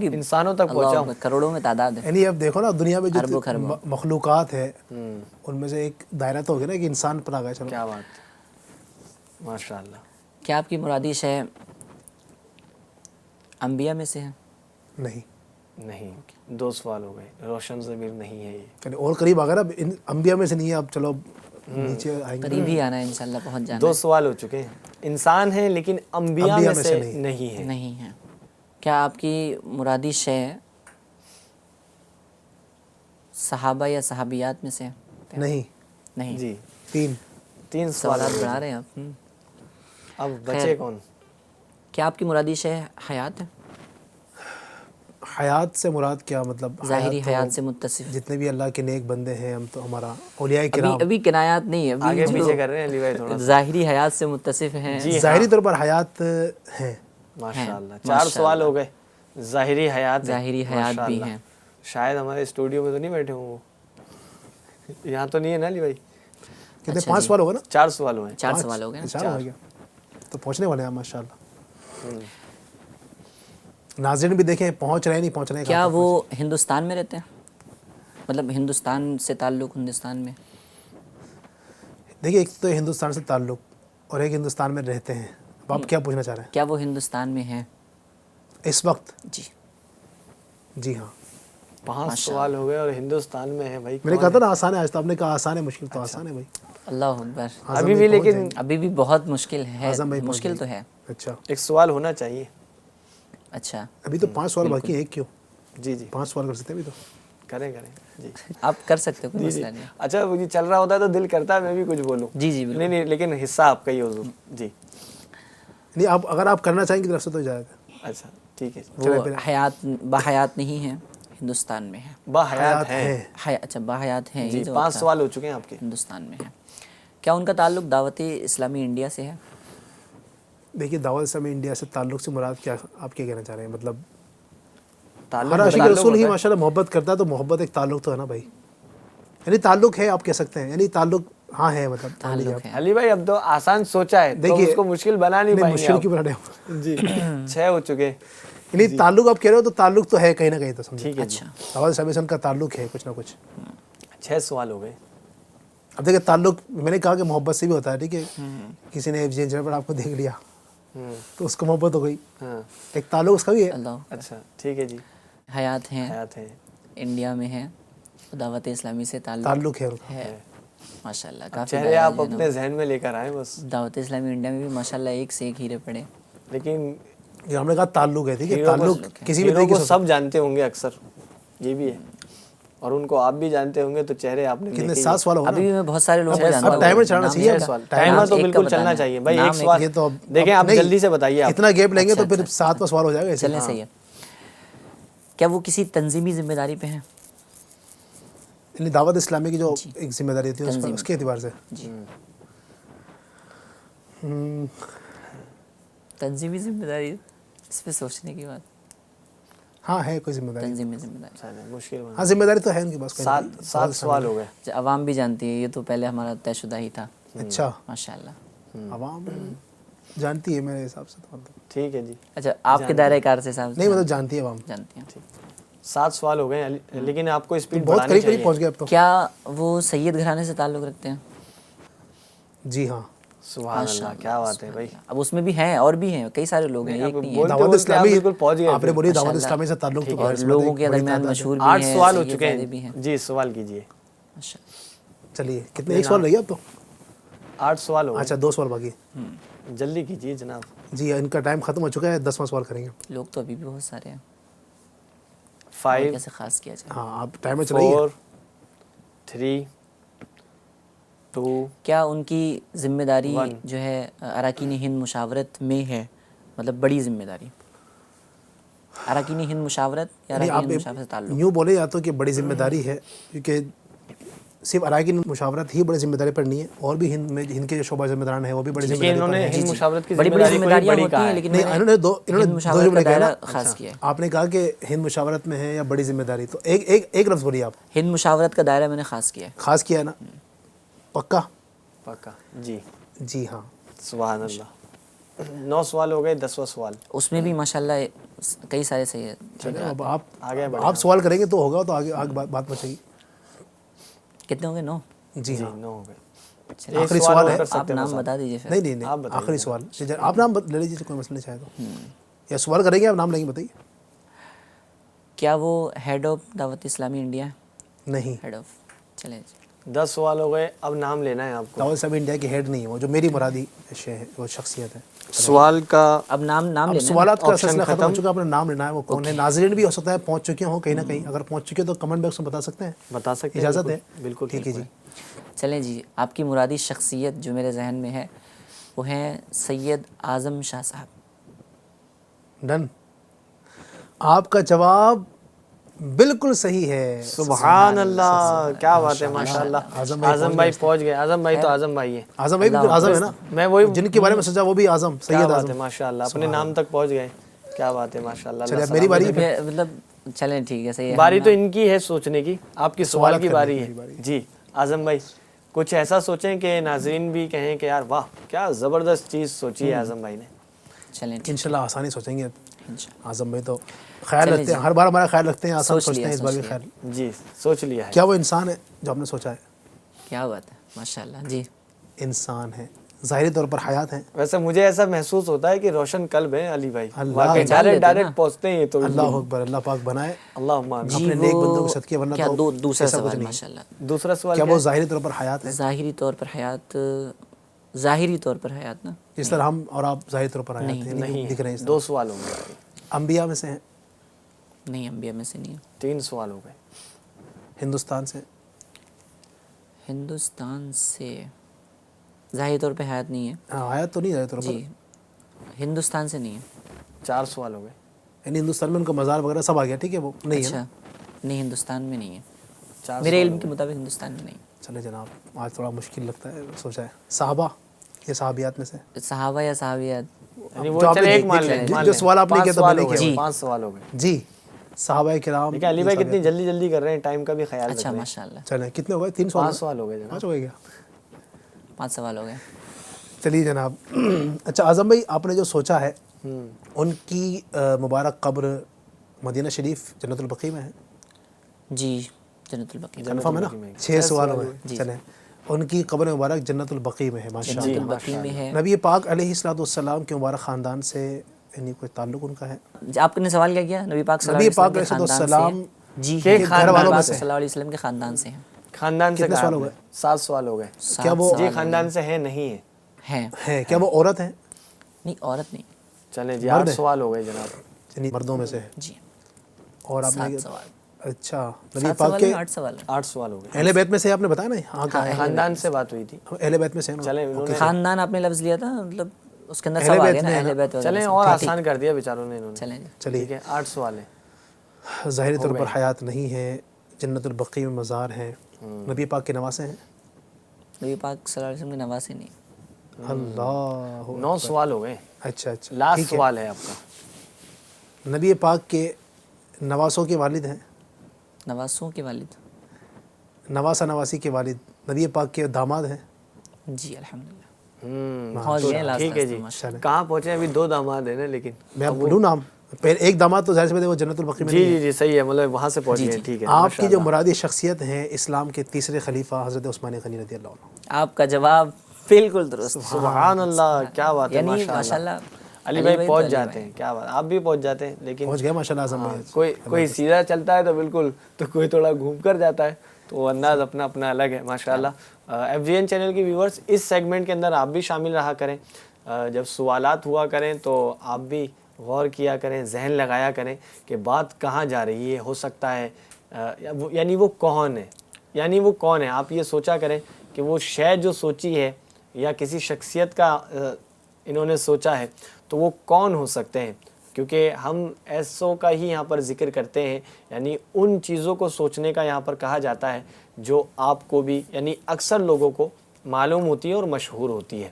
انسانوں تک پہنچا ہوں. کروڑوں میں تعداد ہے. یعنی اب دیکھو نا دنیا میں جو مخلوقات ہے ان میں سے ایک دائرہ تو ہو گیا نا کہ انسان پر آ گیا. چلو کیا بات, ماشاءاللہ. کیا آپ کی مرادی شے انبیاء میں سے ہے؟ نہیں. نہیں 2 سوال ہو گئے. روشن ضمیر نہیں ہے یہ. یعنی اور قریب آ گیا نا, ان انبیاء میں سے نہیں ہے. اب چلو نیچے آئیں گے. قریب ہی آنا ہے انشاءاللہ, پہنچ جانا 2 سوال ہو چکے ہیں. انسان ہیں لیکن انبیاء میں سے نہیں ہے. نہیں ہے. کیا آپ کی مرادی شے صحابہ یا صحابیات میں سے ہے؟ نہیں. نہیں. جی 3 سوالات بڑھا رہے ہیں آپ. اب بچے کون؟ کیا آپ کی مرادی شے حیات ہے؟ حیات سے مراد کیا مطلب؟ ظاہری تو حیات سے متصف. جتنے بھی اللہ کے نیک بندے ہیں, ہم تو ہمارا اولیاء کرام ابھی کنایات نہیں ہے, آگے ابھی پیچھے کر رہے ہیں علی بھائی تھوڑا سا. ظاہری حیات سے متصف ہیں. ظاہری طور پر حیات ہیں. ماشاءاللہ 4 سوال ہو گئے. ظاہری حیات ہے. ظاہری حیات بھی ماشاءاللہ. ہیں. شاید ہمارے اسٹوڈیو میں تو نہیں بیٹھے ہوں وہ, یہاں تو نہیں ہے نا علی بھائی؟ کتنے 5 سوال ہوگا نا؟ 4 سوال ہوئے ہیں. 4 سوال ہو گئے. 4 ہو گیا تو پہنچنے والے ہیں ماشاءاللہ. ناظرین بھی دیکھیں پہنچ رہے نہیں پہنچ رہے. کیا وہ ہندوستان میں رہتے ہیں؟ مطلب ہندوستان سے تعلق ہندوستان میں؟ دیکھیے ایک تو ہندوستان سے تعلق اور ایک ہندوستان میں رہتے ہیں. اب آپ کیا پوچھنا چاہ رہے ہیں؟ کیا وہ ہندوستان میں ہیں اس وقت؟ جی. جی ہاں. 5 سوال ہو گئے اور ہندوستان میں ہے بھائی. میں نے کہا تھا نا آسان ہے, آج تو آپ نے کہا آسان ہے, مشکل تو آسان ہے بھائی. اللہ اکبر. ابھی بھی لیکن ابھی بھی بہت مشکل ہے. اعظم بھائی پہنچ مشکل تو جائیں. ہے. اچھا ایک سوال ہونا چاہیے. اچھا ابھی تو 5 سوال باقی ہیں. ایک کیوں؟ جی جی 5 سوال کر سکتے ہیں ابھی تو. کریں جی. آپ کر سکتے ہو, کوئی مسئلہ نہیں. اچھا وہ چل رہا ہوتا ہے تو دل کرتا ہے میں بھی کچھ بولوں. جی جی بالکل. نہیں لیکن حصہ آپ کا ہی حضور. جی نہیں آپ اگر آپ کرنا چاہیں گے طرف سے تو اجازت ہے. اچھا ٹھیک ہے. وہ حیات باحیات نہیں ہیں, ہندوستان میں ہے. باحیات ہیں. اچھا باحیات ہیں. جی 5 سوال ہو چکے ہیں آپ کے. ہندوستان میں ہے. کیا ان کا تعلق دعوت اسلامی انڈیا سے ہے؟ دیکھیے دعوت اسلامی انڈیا سے تعلق سے مراد کیا, آپ کیا کہنا چاہ رہے ہیں؟ مطلب تعلق ہر عاشق رسول ہی ماشاءاللہ محبت کرتا ہے, تو محبت ایک تعلق تو ہے نا بھائی. یعنی تعلق ہے آپ کہہ سکتے ہیں, یعنی تعلق ہاں ہے. مطلب تعلق ہے. علی بھائی اب تو آسان سوچا ہے تو اس کو مشکل بنا نہیں پائیں گے. مشکل کیوں بنا رہے ہو؟ جی 6 ہو چکے. یعنی تعلق آپ کہہ رہے ہو تو تعلق تو ہے کہیں نہ کہیں تو سمجھو. ٹھیک ہے. اچھا دعوت اسلامی کا تعلق ہے کچھ نہ کچھ. 6 سوال ہو گئے. اب دیکھیں تعلق میں نے کہا کہ محبت سے بھی ہوتا ہے. ٹھیک ہے, کسی نے FGN پر آپ کو دیکھ لیا تو اس کو محبت ہو گئی. ایک تعلق اس کا بھی ہے. اللہ. اچھا ٹھیک ہے جی. حیات ہیں, حیات ہے, انڈیا میں ہے, دعوت اسلامی سے تعلق ہے. ماشاءاللہ کافی چہرے آپ اپنے ذہن میں لے کر آئیں بس. دعوت اسلامی انڈیا میں بھی ماشاءاللہ ایک سے ایک ہیرے پڑے. لیکن ہم نے کہا تعلق ہے. ٹھیک ہے, تعلق کسی بھی ہیرو طریقے کو سے سب جانتے ہوں گے اکثر, یہ بھی ہے, اور ان کو آپ بھی جانتے ہوں گے, تو چہرے آپ نے کتنے 7 سوال ہو ابھی بھی میں بہت سارے لوگوں کو جانتا اب ہوں. ٹائمر چلانا چاہیے. ٹائمر تو بالکل چلنا چاہیے بھائی. ایک سوال دیکھیں آپ جلدی سے بتائیے. آپ اتنا گیپ لیں گے تو پھر 7واں سوال ہو جائے گا. چلیں صحیح ہے. کیا وہ کسی تنظیمی ذمہ داری پہ ہیں؟ یعنی دعوت اسلامی کی جو ایک ذمہ داری ہوتی ہے اس کے اعتبار سے تنظیمی ذمہ داری, اس پہ سوچنے کی بات. ہاں ہے کوئی ذمہ داری. تنظیمی ذمہ داری مشکل. ہاں ذمہ داری تو ہے ان کے پاس. 7 سوال ہو گئے. عوام بھی جانتی ہے, یہ تو پہلے ہمارا طے شدہ ہی تھا. اچھا ماشاءاللہ عوام جانتی ہے میرے حساب سے. ٹھیک ہے جی. اچھا آپ کے دائرہ کار سے صاحب نہیں مطلب جانتی ہے عوام. جانتی ہیں. 7 سوال ہو گئے ہیں, لیکن آپ کو اسپیڈ بہت بڑھانی قریب قریب چاہیے. پہنچ گئے اب تو. کیا وہ سید گھرانے سے تعلق رکھتے ہیں؟ جی ہاں. سبحان اللہ, کیا بات ہے بھائی. اب اس میں بھی ہیں, اور بھی ہیں, کئی سارے لوگ ہیں, ایک نہیں ہے. دعوت اسلامی بالکل پہنچ گئے. آپ نے بولی دعوت اسلامی سے تعلق تو اور لوگوں کے درمیان مشہور بھی 8 ہیں. سوال ہو سید چکے زادے بھی ہیں. جی سوال کیجئے. چلیے کتنے, ایک سوال رہ گیا اب تو. 8 سوال ہو گئے. اچھا 2 سوال باقی. جلدی کیجئے جناب. جی ان کا ٹائم ختم ہو چکا ہے, 10واں سوال کریں گے. لوگ تو ابھی بھی بہت سارے ہیں. 5 کیسے خاص کیا جائے. ہاں آپ ٹائمر چلائیے. 4 3 2 کیا ان کی ذمہ داری جو ہے اراکین ہند مشاورت میں ہے, مطلب بڑی ذمہ داری اراکین ہند مشاورت یا اراکین ہند مشاورت سے تعلق؟ یوں بولے یا تو کہ بڑی ذمہ داری ہے, کیونکہ صرف اراکین مشاورت ہی بڑی ذمہ داری پر نہیں ہے, اور بھی ہند میں ہند کے جو شعبہ ذمہ داران ہیں وہ بھی بڑی ذمہ داری انہوں نے ہند مشاورت کی بڑی بڑی ذمہ داریاں ہوتی ہیں, لیکن نہیں انہوں نے دو جملے کہے نا. خاص کیا ہے. آپ نے کہا کہ ہند مشاورت میں ہے یا بڑی ذمہ داری, تو ایک لفظ بولیے آپ. ہند مشاورت کا دائرہ میں نے خاص کیا ہے. خاص کیا ہے نا, پکا. پکا جی. جی ہاں. سبحان اللہ. 9 سوال ہو گئے. 10واں سوال اس میں بھی ماشاءاللہ کئی سارے صحیح ہے. چلیں اب آپ سوال کریں گے تو ہوگا, تو آگے بات پہنچے گی. کتنے ہوں گے؟ 9. جی ہاں 9 ہو گئے. آخری سوال ہے. آپ نام بتا دیجیے پھر. نہیں آخری سوال آپ نام لے لیجیے, کوئی مسئلہ نہیں چاہے تو, یا سوال کریں گے آپ نام لیں گے, بتائیے. کیا وہ ہیڈ آف دعوت اسلامی انڈیا ہے؟ نہیں، ہیڈ آف، چلیں جی 10 سوال ہو گئے، اب نام لینا ہے آپ کو. دعوت اسلامی انڈیا کی ہیڈ نہیں ہے وہ، جو میری مرادی وہ شخصیت ہے. سوال کا اب نام اب لینا ہے. سوالات کا آپشن سلسلہ ختم ہو ختم. چکا، اپنا نام لینا ہے. وہ کون ہے؟ ناظرین بھی ہو سکتا ہے پہنچ چکے ہوں کہیں نہ کہیں. اگر پہنچ چکے تو کمنٹ باکس میں بتا سکتے ہیں. بتا سکتے ہیں. اجازت ہے؟ بالکل ٹھیک ہے جی. چلیں جی، آپ کی مرادی شخصیت جو میرے ذہن میں ہے وہ ہیں سید اعظم شاہ صاحب. ڈن. آپ کا جواب بالکل صحیح ہے. سبحان اللہ، کیا بات ہے، ماشاء اللہ. اعظم بھائی پہنچ گئے. اعظم بھائی تو اعظم بھائی ہیں. اعظم بھائی بھی اعظم ہے نا، میں وہی جن کے بارے میں سوچا وہ بھی اعظم، کیا سید بات ہے، اعظم. ماشاء اللہ، اپنے نام تک پہنچ گئے. کیا بات ہے، ماشاء اللہ. چلے اب میری باری. مطلب چلیں ٹھیک ہے، صحیح ہے. باری تو ان کی ہے سوچنے کی، آپ کی سوال کی باری ہے. میری باری. جی اعظم بھائی کچھ ایسا سوچیں کہ ناظرین بھی کہیں کہ یار واہ کیا زبردست چیز سوچی ہے اعظم بھائی نے. چلیں ٹھیک انشاءاللہ آسانی سوچیں گے. انشاءاللہ. اعظم بھائی تو خیال رکھتے ہیں، ہر بار ہمارا خیال رکھتے ہیں، آسان سوچ سوچتے لیا، ہیں. اس بار بھی سوچ خیال. جی سوچ لیا ہے. کیا وہ انسان ہے جو آپ نے سوچا ہے؟ کیا بات ہے، ماشاء اللہ. جی انسان ہے، ظاہری طور پر حیات ہیں. ویسے مجھے ایسا محسوس ہوتا ہے کہ روشن قلب ہیں علی بھائی. اللہ واقعی جان لیتے ہیں ڈائریکٹ نا. پہنچتے ہیں تو اللہ اکبر، اللہ پاک بنائے اللہم آمین. جی. اپنے نیک بندوں کے صدقے، ورنہ کیا تو دوسرا ایسا کچھ سوال، نہیں. ماشاء اللہ. دوسرا سوال کیا کیا وہ ہے؟ ظاہری طور پر حیات ہے؟ ظاہری طور پر حیات، ظاہری طور پر حیات نا؟ جس طرح ہم اور آپ ظاہری طور پر حیات ہیں، نہیں دکھ رہے ہیں اس دو طرح. سوال ہوں گے. انبیاء میں سے ہیں؟ نہیں، انبیاء میں سے نہیں ہے. 3 سوال ہو گئے. ہندوستان سے؟ ہندوستان سے ظاہری طور پہ حیات نہیں ہے. ہاں، حیات تو نہیں ظاہری طور پر. جی ہندوستان سے نہیں ہے. 4 سوال ہو گئے. یعنی ہندوستان میں ان کا مزار وغیرہ سب آ گیا. ٹھیک ہے، وہ نہیں ہے اچھا نا. نہیں، ہندوستان میں نہیں ہے. 4 میرے علم کے مطابق ہندوستان میں نہیں. چلے جناب، آج تھوڑا مشکل لگتا ہے. سوچا ہے صحابہ یا صحابیات میں سے؟ صحابہ یا صحابیات؟ یعنی وہ جو آپ نے چلے ایک دیکھ مان لیا، لیں. جو سوال آپ نے کیا تو میں نے کیا. 5 سوال ہو گئے. جی صحابہ کرام. دیکھیں علی بھائی کتنی جلدی جلدی کر رہے ہیں، ٹائم کا بھی خیال رکھ اچھا رہے ہیں. ماشاء اللہ. چلیں کتنے ہو گئے؟ 3 سوال. 5 سوال ہو گئے جناب. 5 ہو گئے کیا؟ 5 سوال ہو گئے. چلیے جناب. اچھا اعظم بھائی، آپ نے جو سوچا ہے ان کی مبارک قبر مدینہ شریف جنت البقیع میں ہے؟ جی جنت البقیع. کنفرم ہے نا؟ 6 سوال ہو گئے. چلیں، ان کی قبر مبارک جنت البقیع میں ہے. ماشاء جنت اللہ. البقیع میں ہے. نبی پاک علیہ الصلوۃ والسلام کے مبارک خاندان سے یعنی کوئی تعلق ان کا ہے؟ آپ نے سوال کیا کیا؟ نبی پاک صلی اللہ نبی علیہ پاک وسلم کے علیہ خاندان السلام سے؟ جی کے خاندان گھر والوں میں پاک سے صلی اللہ علیہ وسلم کے خاندان سے ہیں. خاندان سے کتنے کہا سوال ہو آپ نے؟ گئے؟ 7 سوال ہو گئے. کیا وہ جی خاندان سے ہے نہیں ہے؟ ہیں. ہے؟ کیا وہ عورت ہیں؟ نہیں، عورت نہیں. چلیں جی مرد 8 ہے؟ سوال ہو گئے جناب. یعنی مردوں میں سے ہے. جی اور آپ نے 7 سوال. اچھا نبی 7 پاک سوال کے ہیں، 8 سوال. 8 سوال ہو گئے. اہل بیت میں سے آپ نے بتایا نا؟ ہاں کہا ہے. خاندان سے بات ہوئی تھی. اہل بیت میں سے ہیں نا؟ چلیں انہوں نے خاندان آپ نے لفظ لیا تھا، مطلب اس کے اندر اہل سب آ بیت گئے نا، میں ہے اہل نا؟ بیت وغیرہ چلیں سب. اور آسان کر دیا بیچاروں نے انہوں نے. چلیں جی. چلیے. ٹھیک ہے 8 سوال ہیں. ظاہری طور پر حیات نہیں ہے، جنت البقیع میں مزار ہیں، نبی پاک کے نواسے ہیں. نبی پاک صلی اللہ علیہ وسلم کے نواسے نہیں. اللہ. 9 سوال ہو گئے. اچھا اچھا. لاسٹ سوال ہے آپ کا. نبی پاک کے نواسوں کے والد ہیں؟ نواسوں کے والد؟ نواسا نواسی کے والد. نبی پاک کے داماد ہیں؟ جی الحمدللہ. تو ٹھیک ہے جی. کہاں پہنچے؟ ابھی 2 داماد ہیں نا، لیکن میں آپ بولوں نام. پہلے ایک داماد تو ظاہر سی بات ہے وہ جنت البقیع میں جی نہیں ہے. جی جی صحیح ہے، مطلب وہاں سے پہنچ گئے. ٹھیک ہے. آپ کی جو مرادی شخصیت ہیں اسلام کے تیسرے خلیفہ حضرت عثمان غنی رضی اللہ عنہ. آپ کا جواب بالکل درست. سبحان اللہ، کیا بات ہے. یعنی ماشاء اللہ علی بھائی پہنچ جاتے ہیں. کیا بات، آپ بھی پہنچ جاتے ہیں. لیکن پہنچ گئے ماشاء اللہ اعظم بھائی. کوئی سیدھا چلتا ہے تو بالکل، تو کوئی تھوڑا گھوم کر جاتا ہے، تو وہ انداز اپنا اپنا الگ ہے. ماشاء اللہ. FGN چینل کی ویورز اس سیگمنٹ کے اندر آپ بھی شامل رہا کریں. جب سوالات ہوا کریں تو آپ بھی غور کیا کریں، ذہن لگایا کریں کہ بات کہاں جا رہی ہے. ہو سکتا ہے یعنی وہ کون ہے. آپ یہ سوچا کریں کہ وہ شے جو سوچی ہے یا کسی شخصیت کا انہوں نے سوچا ہے تو وہ کون ہو سکتے ہیں. کیونکہ ہم ایسوں کا ہی یہاں پر ذکر کرتے ہیں، یعنی ان چیزوں کو سوچنے کا یہاں پر کہا جاتا ہے جو آپ کو بھی یعنی اکثر لوگوں کو معلوم ہوتی ہے اور مشہور ہوتی ہے.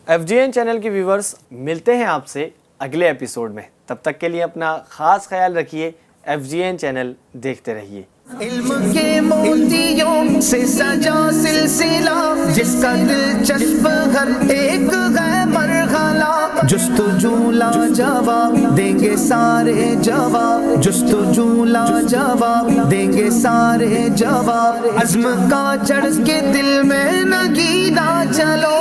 FGN چینل کی ویورز ملتے ہیں آپ سے اگلے ایپیسوڈ میں. تب تک کے لیے اپنا خاص خیال رکھیے. FGN چینل دیکھتے رہیے. علم کے موتیوں سے سجا سلسلہ، جس کا دلچسپ ہر ایک ہے مرحلہ. جستجو لاجواب دیں گے سارے جواب، جستجو لاجواب دیں گے سارے جواب. عزم کا چڑھ کے دل میں نگیدہ چلو،